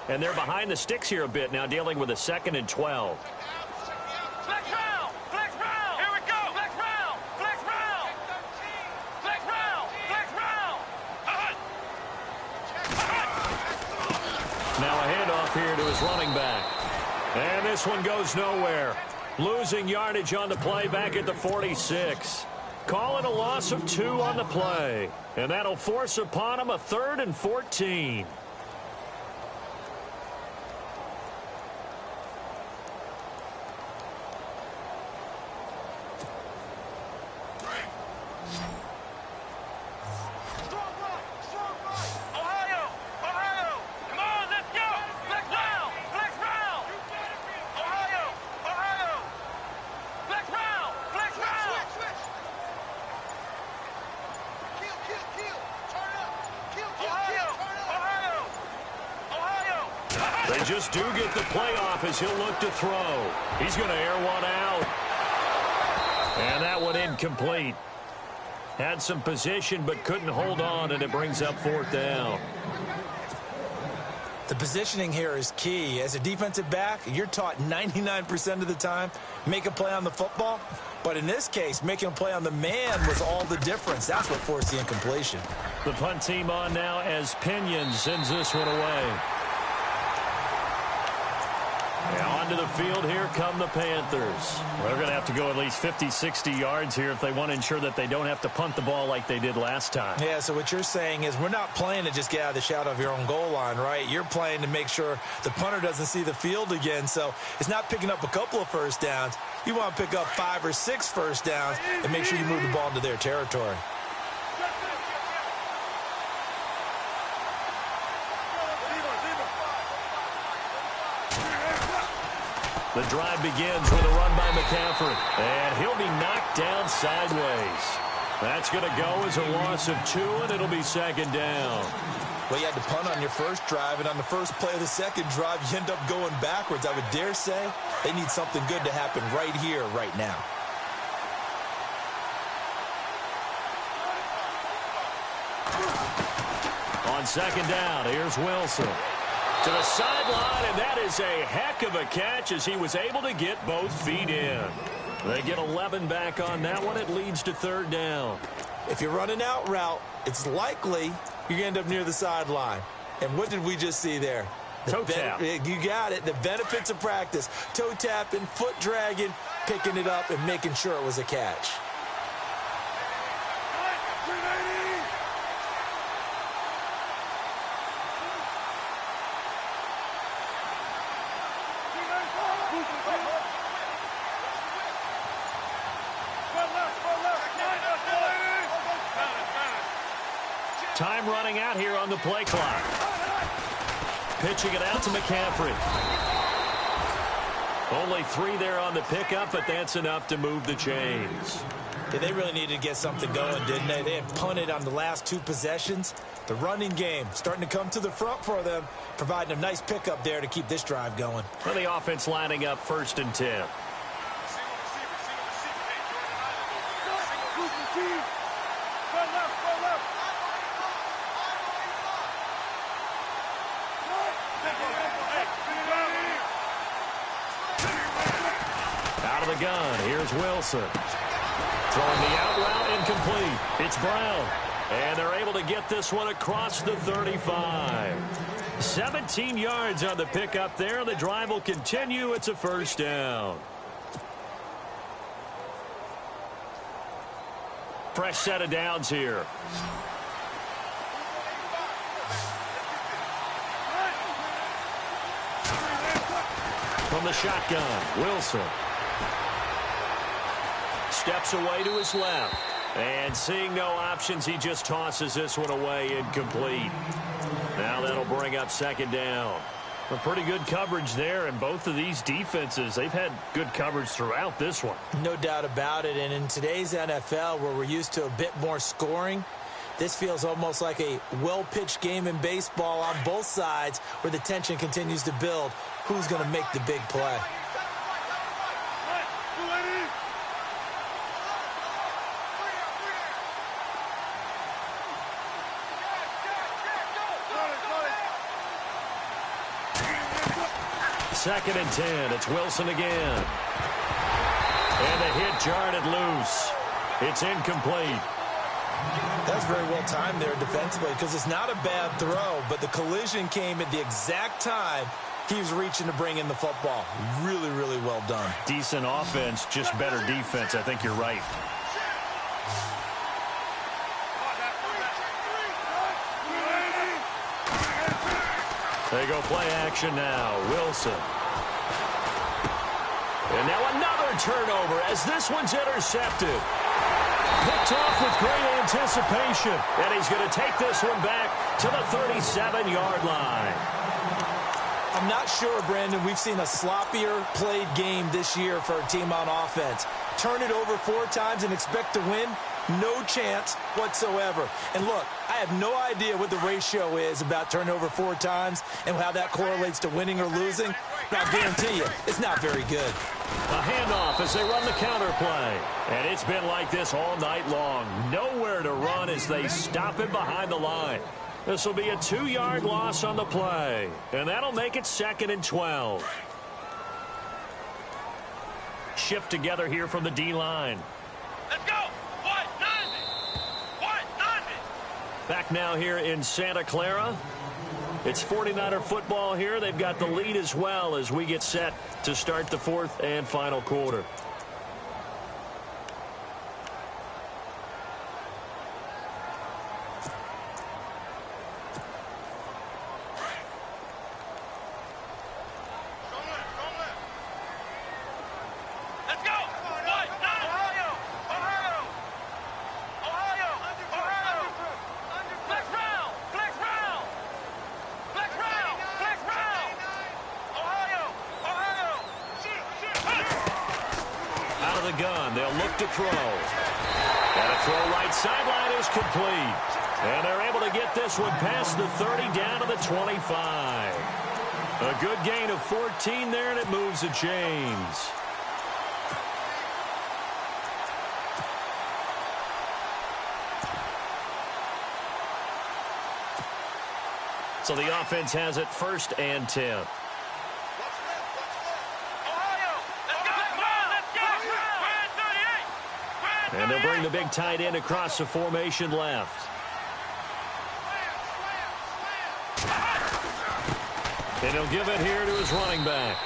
And they're behind the sticks here a bit now, dealing with a 2nd and 12. Flex round. Flex round. Here we go. Flex round. Flex round. Flex round. Flex round. Now a handoff here to his running back. And this one goes nowhere. Losing yardage on the play back at the 46. Call it a loss of 2 on the play. And that'll force upon him a 3rd and 14. They just do get the playoff as he'll look to throw. He's going to air one out. And that one incomplete. Had some position but couldn't hold on, and it brings up 4th down. The positioning here is key. As a defensive back, you're taught 99% of the time, make a play on the football. But in this case, making a play on the man was all the difference. That's what forced the incompletion. The punt team on now as Pinion sends this one away. Now onto the field, here come the Panthers. They're going to have to go at least 50, 60 yards here if they want to ensure that they don't have to punt the ball like they did last time. Yeah, so what you're saying is we're not playing to just get out of the shadow of your own goal line, right? You're playing to make sure the punter doesn't see the field again. So it's not picking up a couple of first downs. You want to pick up 5 or 6 first downs and make sure you move the ball into their territory. The drive begins with a run by McCaffrey, and he'll be knocked down sideways. That's going to go as a loss of 2, and it'll be 2nd down. Well, you had to punt on your first drive, and on the first play of the second drive, you end up going backwards. I would dare say they need something good to happen right here, right now. On 2nd down, here's Wilson. To the sideline, and that is a heck of a catch as he was able to get both feet in. They get 11 back on that one. It leads to 3rd down. If you're running out route, it's likely you're going to end up near the sideline. And what did we just see there? Toe tap. You got it. The benefits of practice. Toe tapping, foot dragging, picking it up, and making sure it was a catch. Time running out here on the play clock. Pitching it out to McCaffrey. Only 3 there on the pickup, but that's enough to move the chains. Yeah, they really needed to get something going, didn't they? They had punted on the last 2 possessions. The running game starting to come to the front for them, providing a nice pickup there to keep this drive going. Well, the offense lining up 1st and 10. of the gun, here's Wilson. Throwing the out route, incomplete. It's Brown. And they're able to get this one across the 35. 17 yards on the pickup there. The drive will continue. It's a first down. Fresh set of downs here. From the shotgun, Wilson. Steps away to his left. And seeing no options, he just tosses this one away, incomplete. Now that'll bring up second down. A pretty good coverage there, and both of these defenses, they've had good coverage throughout this one. No doubt about it, and in today's NFL, where we're used to a bit more scoring, this feels almost like a well-pitched game in baseball on both sides where the tension continues to build. Who's going to make the big play? Second and 10. It's Wilson again. And the hit jarred it loose. It's incomplete. That's very well timed there defensively because it's not a bad throw, but the collision came at the exact time he was reaching to bring in the football. Really, really well done. Decent offense, just better defense. I think you're right. They go play action now. Wilson. And now another turnover as this one's intercepted. Picked off with great anticipation. And he's going to take this one back to the 37-yard line. I'm not sure, Brandon, we've seen a sloppier played game this year for a team on offense. Turn it over 4 times and expect to win? No chance whatsoever. And look, I have no idea what the ratio is about turnover 4 times and how that correlates to winning or losing. But I guarantee you, it's not very good. A handoff as they run the counter play. And it's been like this all night long. Nowhere to run as they stop him behind the line. This will be a 2-yard loss on the play. And that'll make it 2nd and 12. Shift together here from the D-line. Let's go. Back now here in Santa Clara. It's 49er football here. They've got the lead as well as we get set to start the 4th and final quarter. Gun. They'll look to throw. And a throw right sideline is complete. And they're able to get this one past the 30 down to the 25. A good gain of 14 there, and it moves the chains. So the offense has it 1st and 10. And they'll bring the big tight end across the formation left. And he'll give it here to his running back.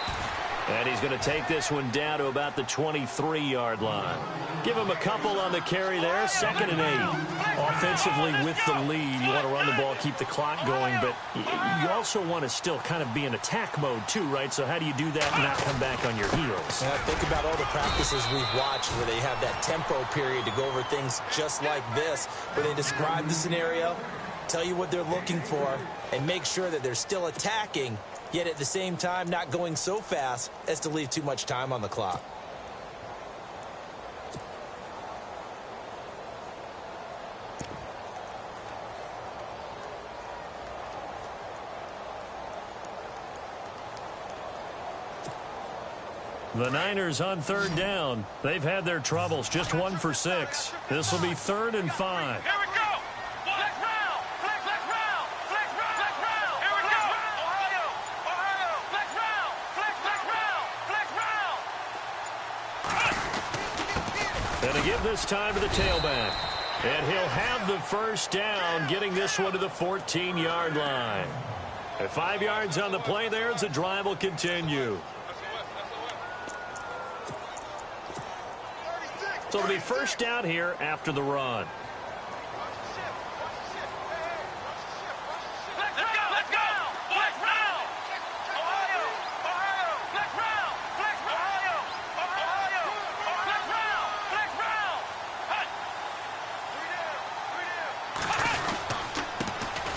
And he's going to take this one down to about the 23-yard line. Give him a couple on the carry there. 2nd and 8. Offensively with the lead, you want to run the ball, keep the clock going, but you also want to still kind of be in attack mode too, right? So how do you do that and not come back on your heels? Yeah, think about all the practices we've watched where they have that tempo period to go over things just like this, where they describe the scenario, tell you what they're looking for, and make sure that they're still attacking, yet at the same time not going so fast as to leave too much time on the clock. The Niners on 3rd down. They've had their troubles, just 1 for 6. This will be 3rd and 5. Here we go. Flex round. Flex round. Flex round. Here we go. Ohio. Flex round. Flex round. Flex round. And to give this time to the tailback. And he'll have the first down, getting this one to the 14-yard line. At 5 yards on the play there, as the drive will continue. So it'll be first down here after the run.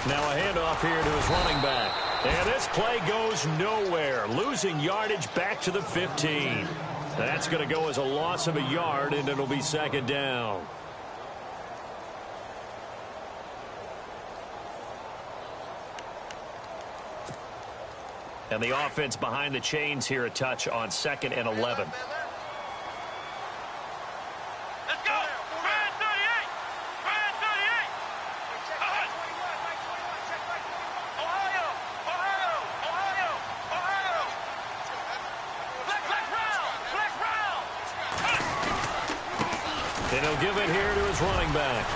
Now a handoff here to his running back. And this play goes nowhere. Losing yardage back to the 15. That's going to go as a loss of a yard, and it'll be second down. And the offense behind the chains here a touch on 2nd and 11. And he'll give it here to his running back.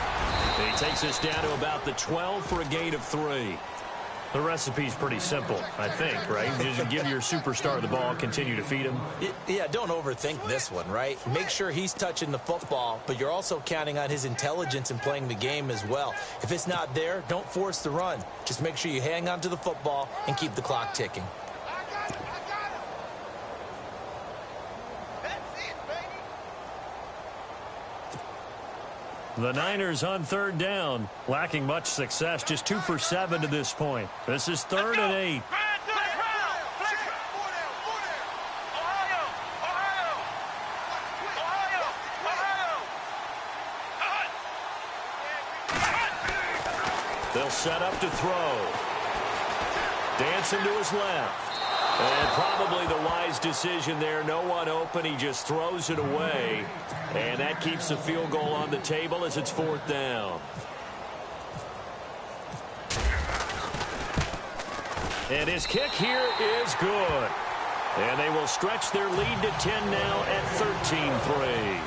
He takes us down to about the 12 for a gain of 3. The recipe's pretty simple, I think, right? Just give your superstar the ball, continue to feed him. Yeah, don't overthink this one, right? Make sure he's touching the football, but you're also counting on his intelligence in playing the game as well. If it's not there, don't force the run. Just make sure you hang on to the football and keep the clock ticking. The Niners on 3rd down, lacking much success, just 2 for 7 to this point. This is 3rd and 8. They'll set up to throw. Dancing to his left. And probably the wise decision there. No one open. He just throws it away. And that keeps the field goal on the table as it's 4th down. And his kick here is good. And they will stretch their lead to 10 now at 13-3.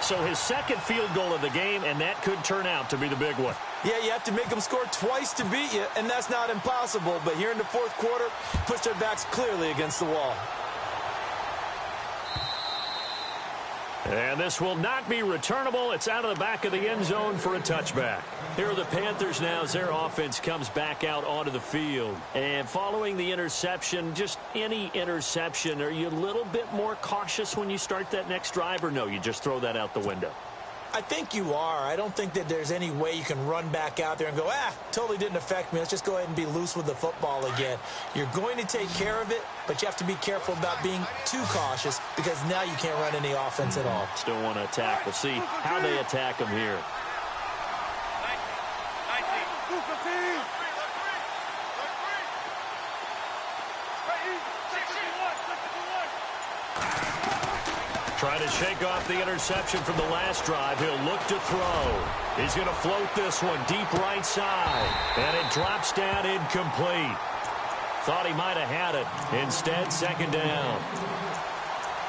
So his 2nd field goal of the game, and that could turn out to be the big one. Yeah, you have to make them score twice to beat you, and that's not impossible. But here in the 4th quarter, push their backs clearly against the wall. And this will not be returnable. It's out of the back of the end zone for a touchback. Here are the Panthers now as their offense comes back out onto the field. And following the interception, just any interception, are you a little bit more cautious when you start that next drive, or no, you just throw that out the window? I think you are. I don't think that there's any way you can run back out there and go, totally didn't affect me. Let's just go ahead and be loose with the football again. You're going to take care of it, but you have to be careful about being too cautious because now you can't run any offense at all. Still want to attack. We'll see how they attack him here. Trying to shake off the interception from the last drive. He'll look to throw. He's going to float this one deep right side. And it drops down incomplete. Thought he might have had it. Instead, 2nd down.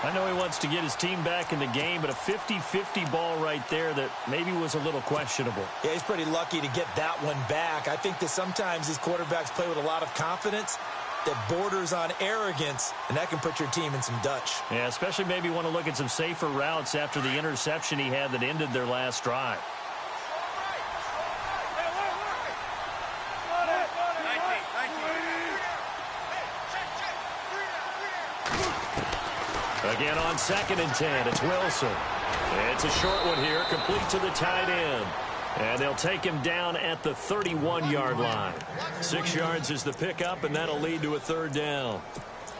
I know he wants to get his team back in the game, but a 50-50 ball right there that maybe was a little questionable. Yeah, he's pretty lucky to get that one back. I think that sometimes these quarterbacks play with a lot of confidence that borders on arrogance, and that can put your team in some Dutch. Yeah, especially maybe want to look at some safer routes after the interception he had that ended their last drive. Again on 2nd and 10, it's Wilson. It's a short one here, complete to the tight end. And they'll take him down at the 31-yard line. 6 yards is the pickup, and that'll lead to a 3rd down.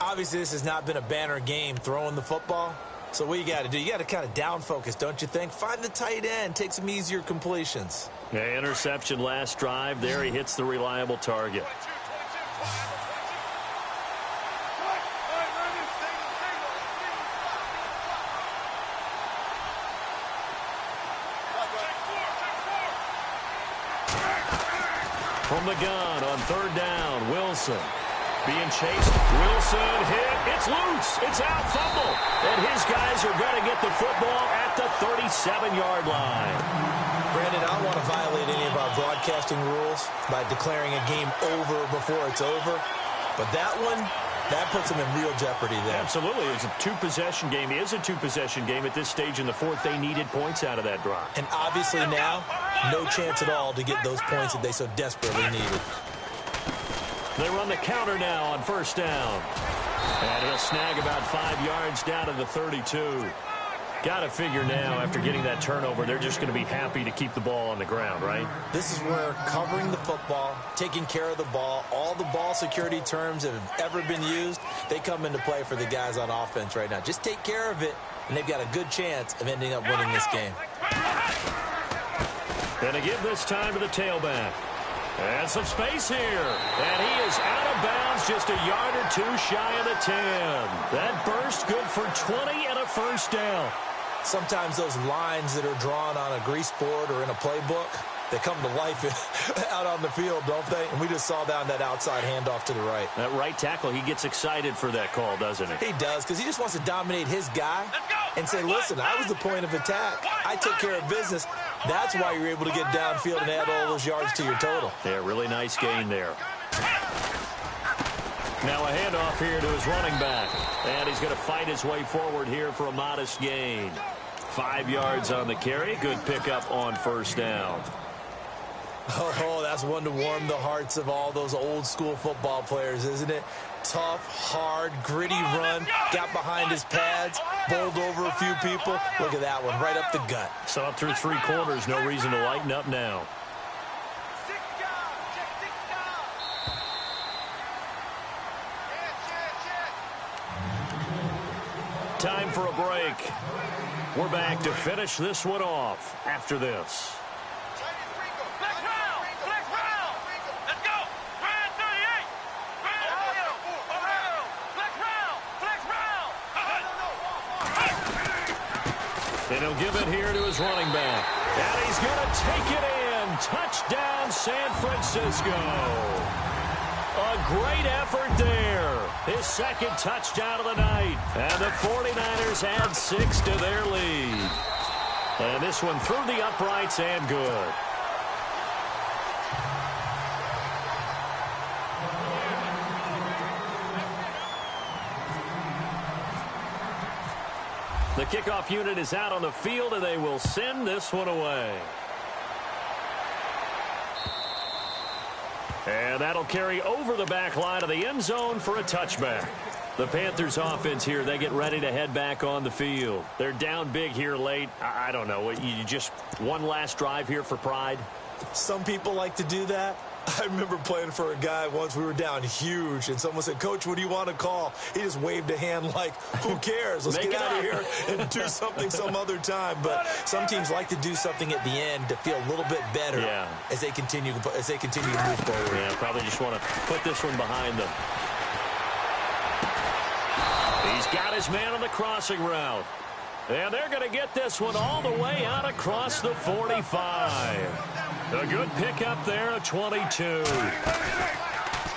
Obviously, this has not been a banner game throwing the football. So what you got to do, you got to kind of down focus, don't you think? Find the tight end, take some easier completions. Yeah, interception last drive. There he hits the reliable target. From the gun on 3rd down, Wilson. Being chased. Wilson hit. It's loose. It's out. Fumble. And his guys are going to get the football at the 37-yard line. Brandon, I don't want to violate any of our broadcasting rules by declaring a game over before it's over. But that one, that puts them in real jeopardy there. Absolutely. It's a two-possession game. It is a two-possession game at this stage in the fourth. They needed points out of that drive. And obviously now, no chance at all to get those points that they so desperately needed. They run the counter now on first down. And he'll snag about 5 yards down to the 32. Got to figure now, after getting that turnover, they're just going to be happy to keep the ball on the ground, right? This is where covering the football, taking care of the ball, all the ball security terms that have ever been used, they come into play for the guys on offense right now. Just take care of it, and they've got a good chance of ending up winning this game. And to give this time to the tailback. And some space here. And he is out of bounds, just a yard or two shy of the 10. That burst good for 20 and a first down. Sometimes those lines that are drawn on a grease board or in a playbook, they come to life out on the field, don't they? And we just saw down that outside handoff to the right. That right tackle, he gets excited for that call, doesn't he? He does, because he just wants to dominate his guy and say, listen, I was the point of attack. I took care of business. That's why you're able to get downfield and add all those yards to your total. Yeah, really nice gain there. Now a handoff here to his running back. And he's going to fight his way forward here for a modest gain. 5 yards on the carry. Good pickup on first down. Oh, that's one to warm the hearts of all those old school football players, isn't it? Tough, hard, gritty run. Got behind his pads, bowled over a few people. Look at that one, right up the gut. Saw through 3 quarters. No reason to lighten up now. Time for a break. We're back to finish this one off after this. And he'll give it here to his running back. And he's going to take it in. Touchdown, San Francisco. A great effort there. His second touchdown of the night. And the 49ers add 6 to their lead. And this one through the uprights and good. The kickoff unit is out on the field, and they will send this one away. And that'll carry over the back line of the end zone for a touchback. The Panthers offense here, they get ready to head back on the field. They're down big here late. I don't know. You just one last drive here for pride? Some people like to do that. I remember playing for a guy once. We were down huge, and someone said, Coach, what do you want to call? He just waved a hand like, who cares? Let's get out of here and do something some other time. But some teams like to do something at the end to feel a little bit better as they continue to move forward. Yeah, probably just want to put this one behind them. He's got his man on the crossing route. And they're going to get this one all the way out across the 45. A good pickup there at 22.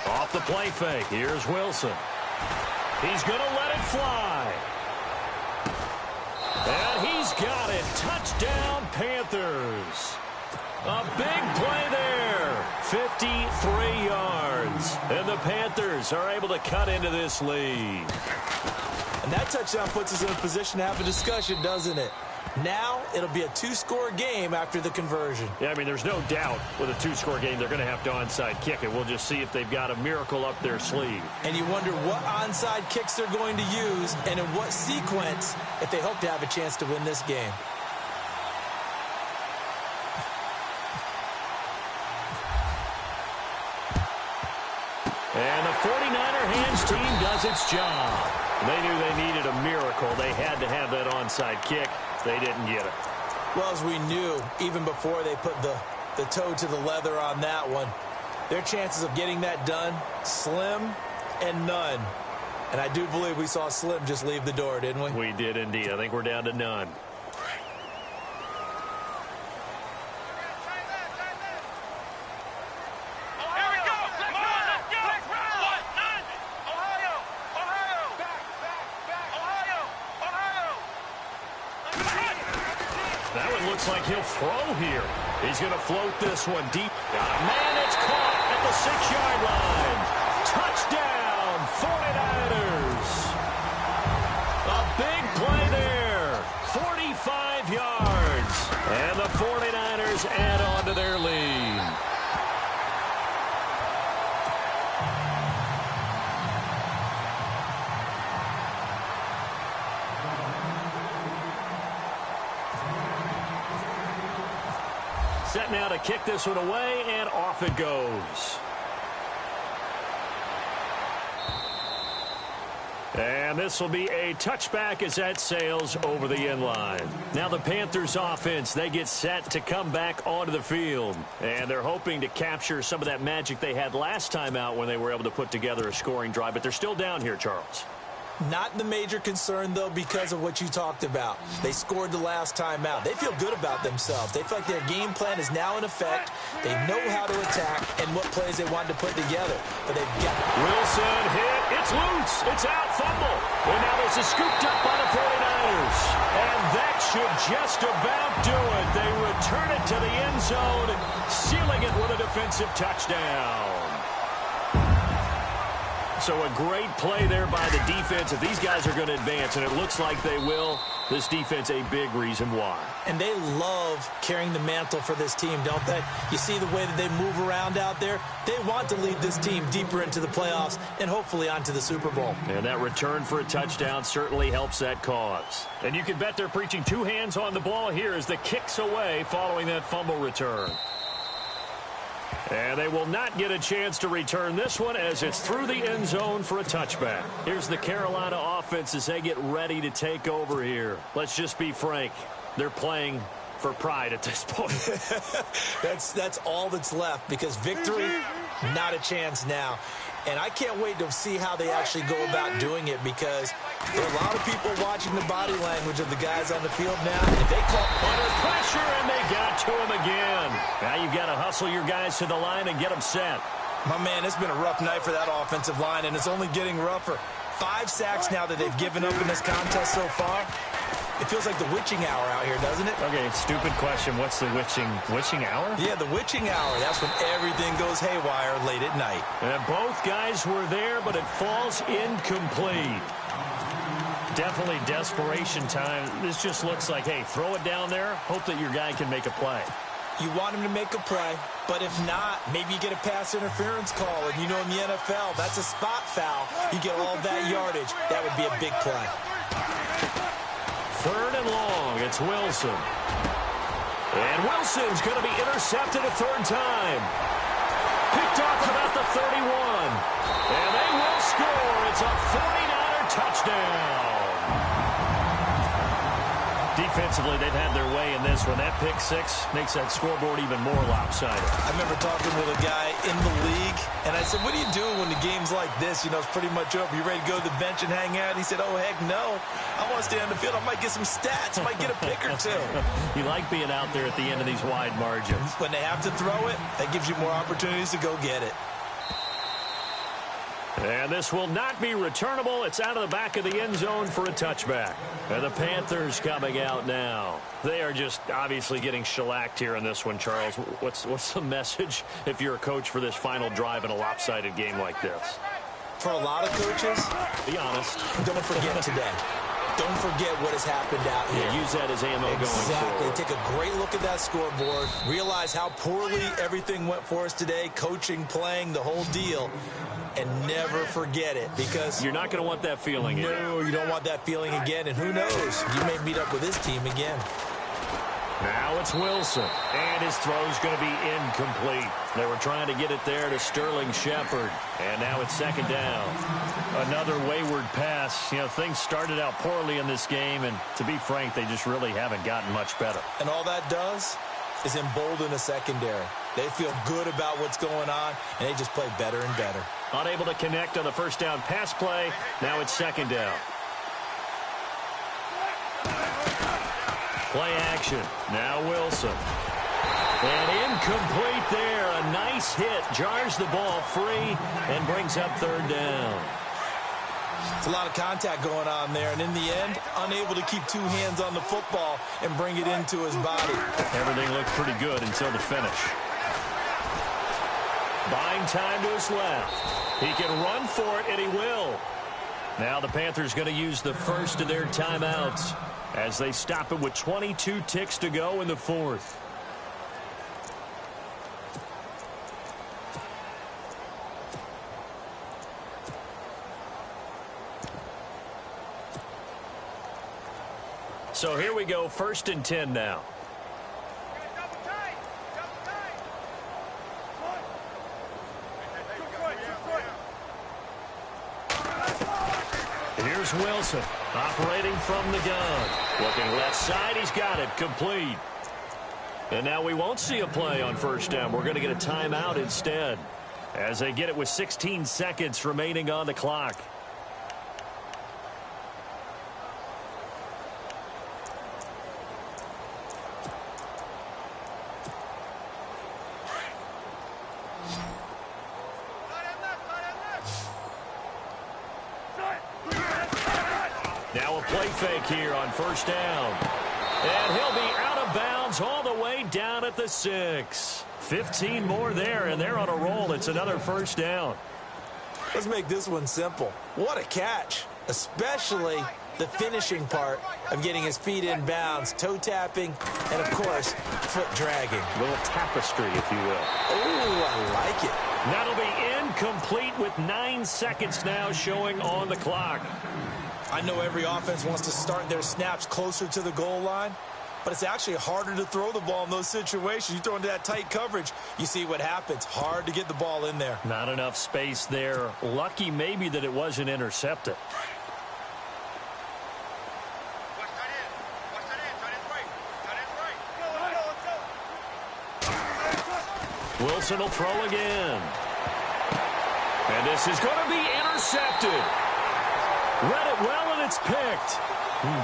Off the play fake. Here's Wilson. He's going to let it fly. And he's got it. Touchdown, Panthers. A big play there. 53 yards. And the Panthers are able to cut into this lead. And that touchdown puts us in a position to have a discussion, doesn't it? Now it'll be a 2-score game after the conversion. Yeah, I mean, there's no doubt with a 2-score game they're going to have to onside kick it. We'll just see if they've got a miracle up their sleeve. And you wonder what onside kicks they're going to use and in what sequence if they hope to have a chance to win this game. And the 49er hands team does its job. They knew they needed a miracle. They had to have that onside kick. They didn't get it. Well, as we knew, even before they put the toe to the leather on that one, their chances of getting that done, slim and none. And I do believe we saw Slim just leave the door, didn't we? We did indeed. I think we're down to none. looks like he'll throw here. He's going to float this one deep. Man, it's caught at the 6-yard line. Touchdown, 49ers. A big play there. 45 yards. And the 49ers add on to their lead. Set now to kick this one away, and off it goes. And this will be a touchback as that sails over the end line. Now the Panthers offense, they get set to come back onto the field. And they're hoping to capture some of that magic they had last time out when they were able to put together a scoring drive. But they're still down here, Charles. Not the major concern, though, because of what you talked about. They scored the last time out. They feel good about themselves. They feel like their game plan is now in effect. They know how to attack and what plays they want to put together. But they've got... Wilson hit. It's loose. It's out. Fumble. And now this is scooped up by the 49ers. And that should just about do it. They return it to the end zone, sealing it with a defensive touchdown. So a great play there by the defense. If these guys are going to advance, and it looks like they will, this defense a big reason why. And they love carrying the mantle for this team, don't they? You see the way that they move around out there? They want to lead this team deeper into the playoffs and hopefully onto the Super Bowl. And that return for a touchdown certainly helps that cause. And you can bet they're preaching two hands on the ball here as the kick's away following that fumble return. And they will not get a chance to return this one as it's through the end zone for a touchback. Here's the Carolina offense as they get ready to take over here. Let's just be frank. They're playing for pride at this point. That's all that's left because victory, not a chance now. And I can't wait to see how they actually go about doing it because there are a lot of people watching the body language of the guys on the field now. And they call under pressure, and they got to him again. Now you've got to hustle your guys to the line and get them set. My man, it's been a rough night for that offensive line, and it's only getting rougher. 5 sacks now that they've given up in this contest so far. It feels like the witching hour out here, doesn't it? Okay, stupid question. What's the witching hour? Yeah, the witching hour. That's when everything goes haywire late at night. And both guys were there, but it falls incomplete. Definitely desperation time. This just looks like, hey, throw it down there, hope that your guy can make a play. You want him to make a play, but if not, maybe you get a pass interference call. And you know in the NFL, that's a spot foul. You get all that yardage. That would be a big play. 3rd and long. It's Wilson. And Wilson's going to be intercepted a 3rd time. Picked off about the 31. And they will score. It's a 49er touchdown. Defensively, they've had their way in this one. That pick 6 makes that scoreboard even more lopsided. I remember talking with a guy in the league, and I said, what do you do when the game's like this? You know, it's pretty much over. You ready to go to the bench and hang out? He said, oh, heck no. I want to stay on the field. I might get some stats. I might get a pick or two. You like being out there at the end of these wide margins. When they have to throw it, that gives you more opportunities to go get it. And this will not be returnable. It's out of the back of the end zone for a touchback. And the Panthers coming out now. They are just obviously getting shellacked here in this one, Charles. What's the message if you're a coach for this final drive in a lopsided game like this? For a lot of coaches, be honest, don't forget today. Don't forget what has happened out here. Yeah, use that as ammo going forward. Exactly. Take a great look at that scoreboard. Realize how poorly everything went for us today. Coaching, playing, the whole deal. And never forget it because... You're not going to want that feeling again. No, you don't want that feeling again. And who knows? You may meet up with this team again. Now it's Wilson. And his throw's going to be incomplete. They were trying to get it there to Sterling Shepard. And now it's 2nd down. Another wayward pass. You know, things started out poorly in this game. And to be frank, they just really haven't gotten much better. And all that does is embolden a secondary. They feel good about what's going on, and they just play better and better. Unable to connect on the 1st down pass play. Now it's 2nd down. Play action. Now Wilson. And incomplete there. A nice hit. Jars the ball free and brings up 3rd down. It's a lot of contact going on there, and in the end, unable to keep two hands on the football and bring it into his body. Everything looked pretty good until the finish. Buying time to his left. He can run for it, and he will. Now the Panthers going to use the first of their timeouts as they stop it with 22 ticks to go in the fourth. So here we go, 1st and 10 now. Here's Wilson, operating from the gun. Looking left side, he's got it, complete. And now we won't see a play on 1st down. We're going to get a timeout instead, as they get it with 16 seconds remaining on the clock. Now a play fake here on 1st down. And he'll be out of bounds all the way down at the 6. 15 more there, and they're on a roll. It's another 1st down. Let's make this one simple. What a catch, especially the finishing part of getting his feet in bounds, toe tapping, and, of course, foot dragging. A little tapestry, if you will. Oh, I like it. That'll be incomplete with 9 seconds now showing on the clock. I know every offense wants to start their snaps closer to the goal line, but it's actually harder to throw the ball in those situations. You throw into that tight coverage, you see what happens. Hard to get the ball in there. Not enough space there. Lucky maybe that it wasn't intercepted. Wilson will throw again. And this is going to be intercepted. Read it well, and it's picked.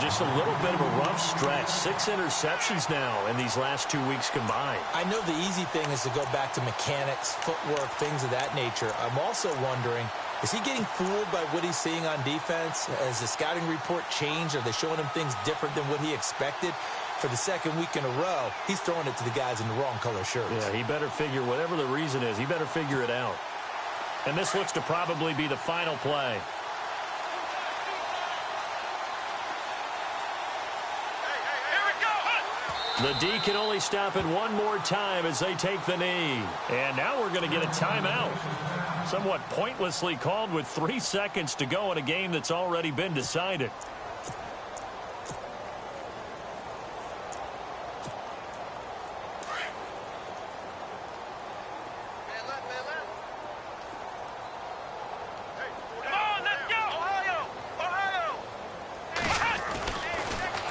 Just a little bit of a rough stretch. 6 interceptions now in these last 2 weeks combined. I know the easy thing is to go back to mechanics, footwork, things of that nature. I'm also wondering, is he getting fooled by what he's seeing on defense? Has the scouting report changed? Are they showing him things different than what he expected? For the 2nd week in a row, he's throwing it to the guys in the wrong color shirts. Yeah, he better figure, whatever the reason is, he better figure it out. And this looks to probably be the final play. The D can only stop it one more time as they take the knee. And now we're going to get a timeout. Somewhat pointlessly called with 3 seconds to go in a game that's already been decided.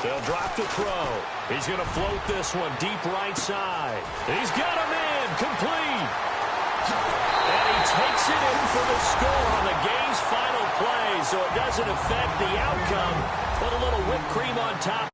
They'll drop the throw. He's going to float this one deep right side. He's got him in. Complete. And he takes it in for the score on the game's final play, so it doesn't affect the outcome, but a little whipped cream on top.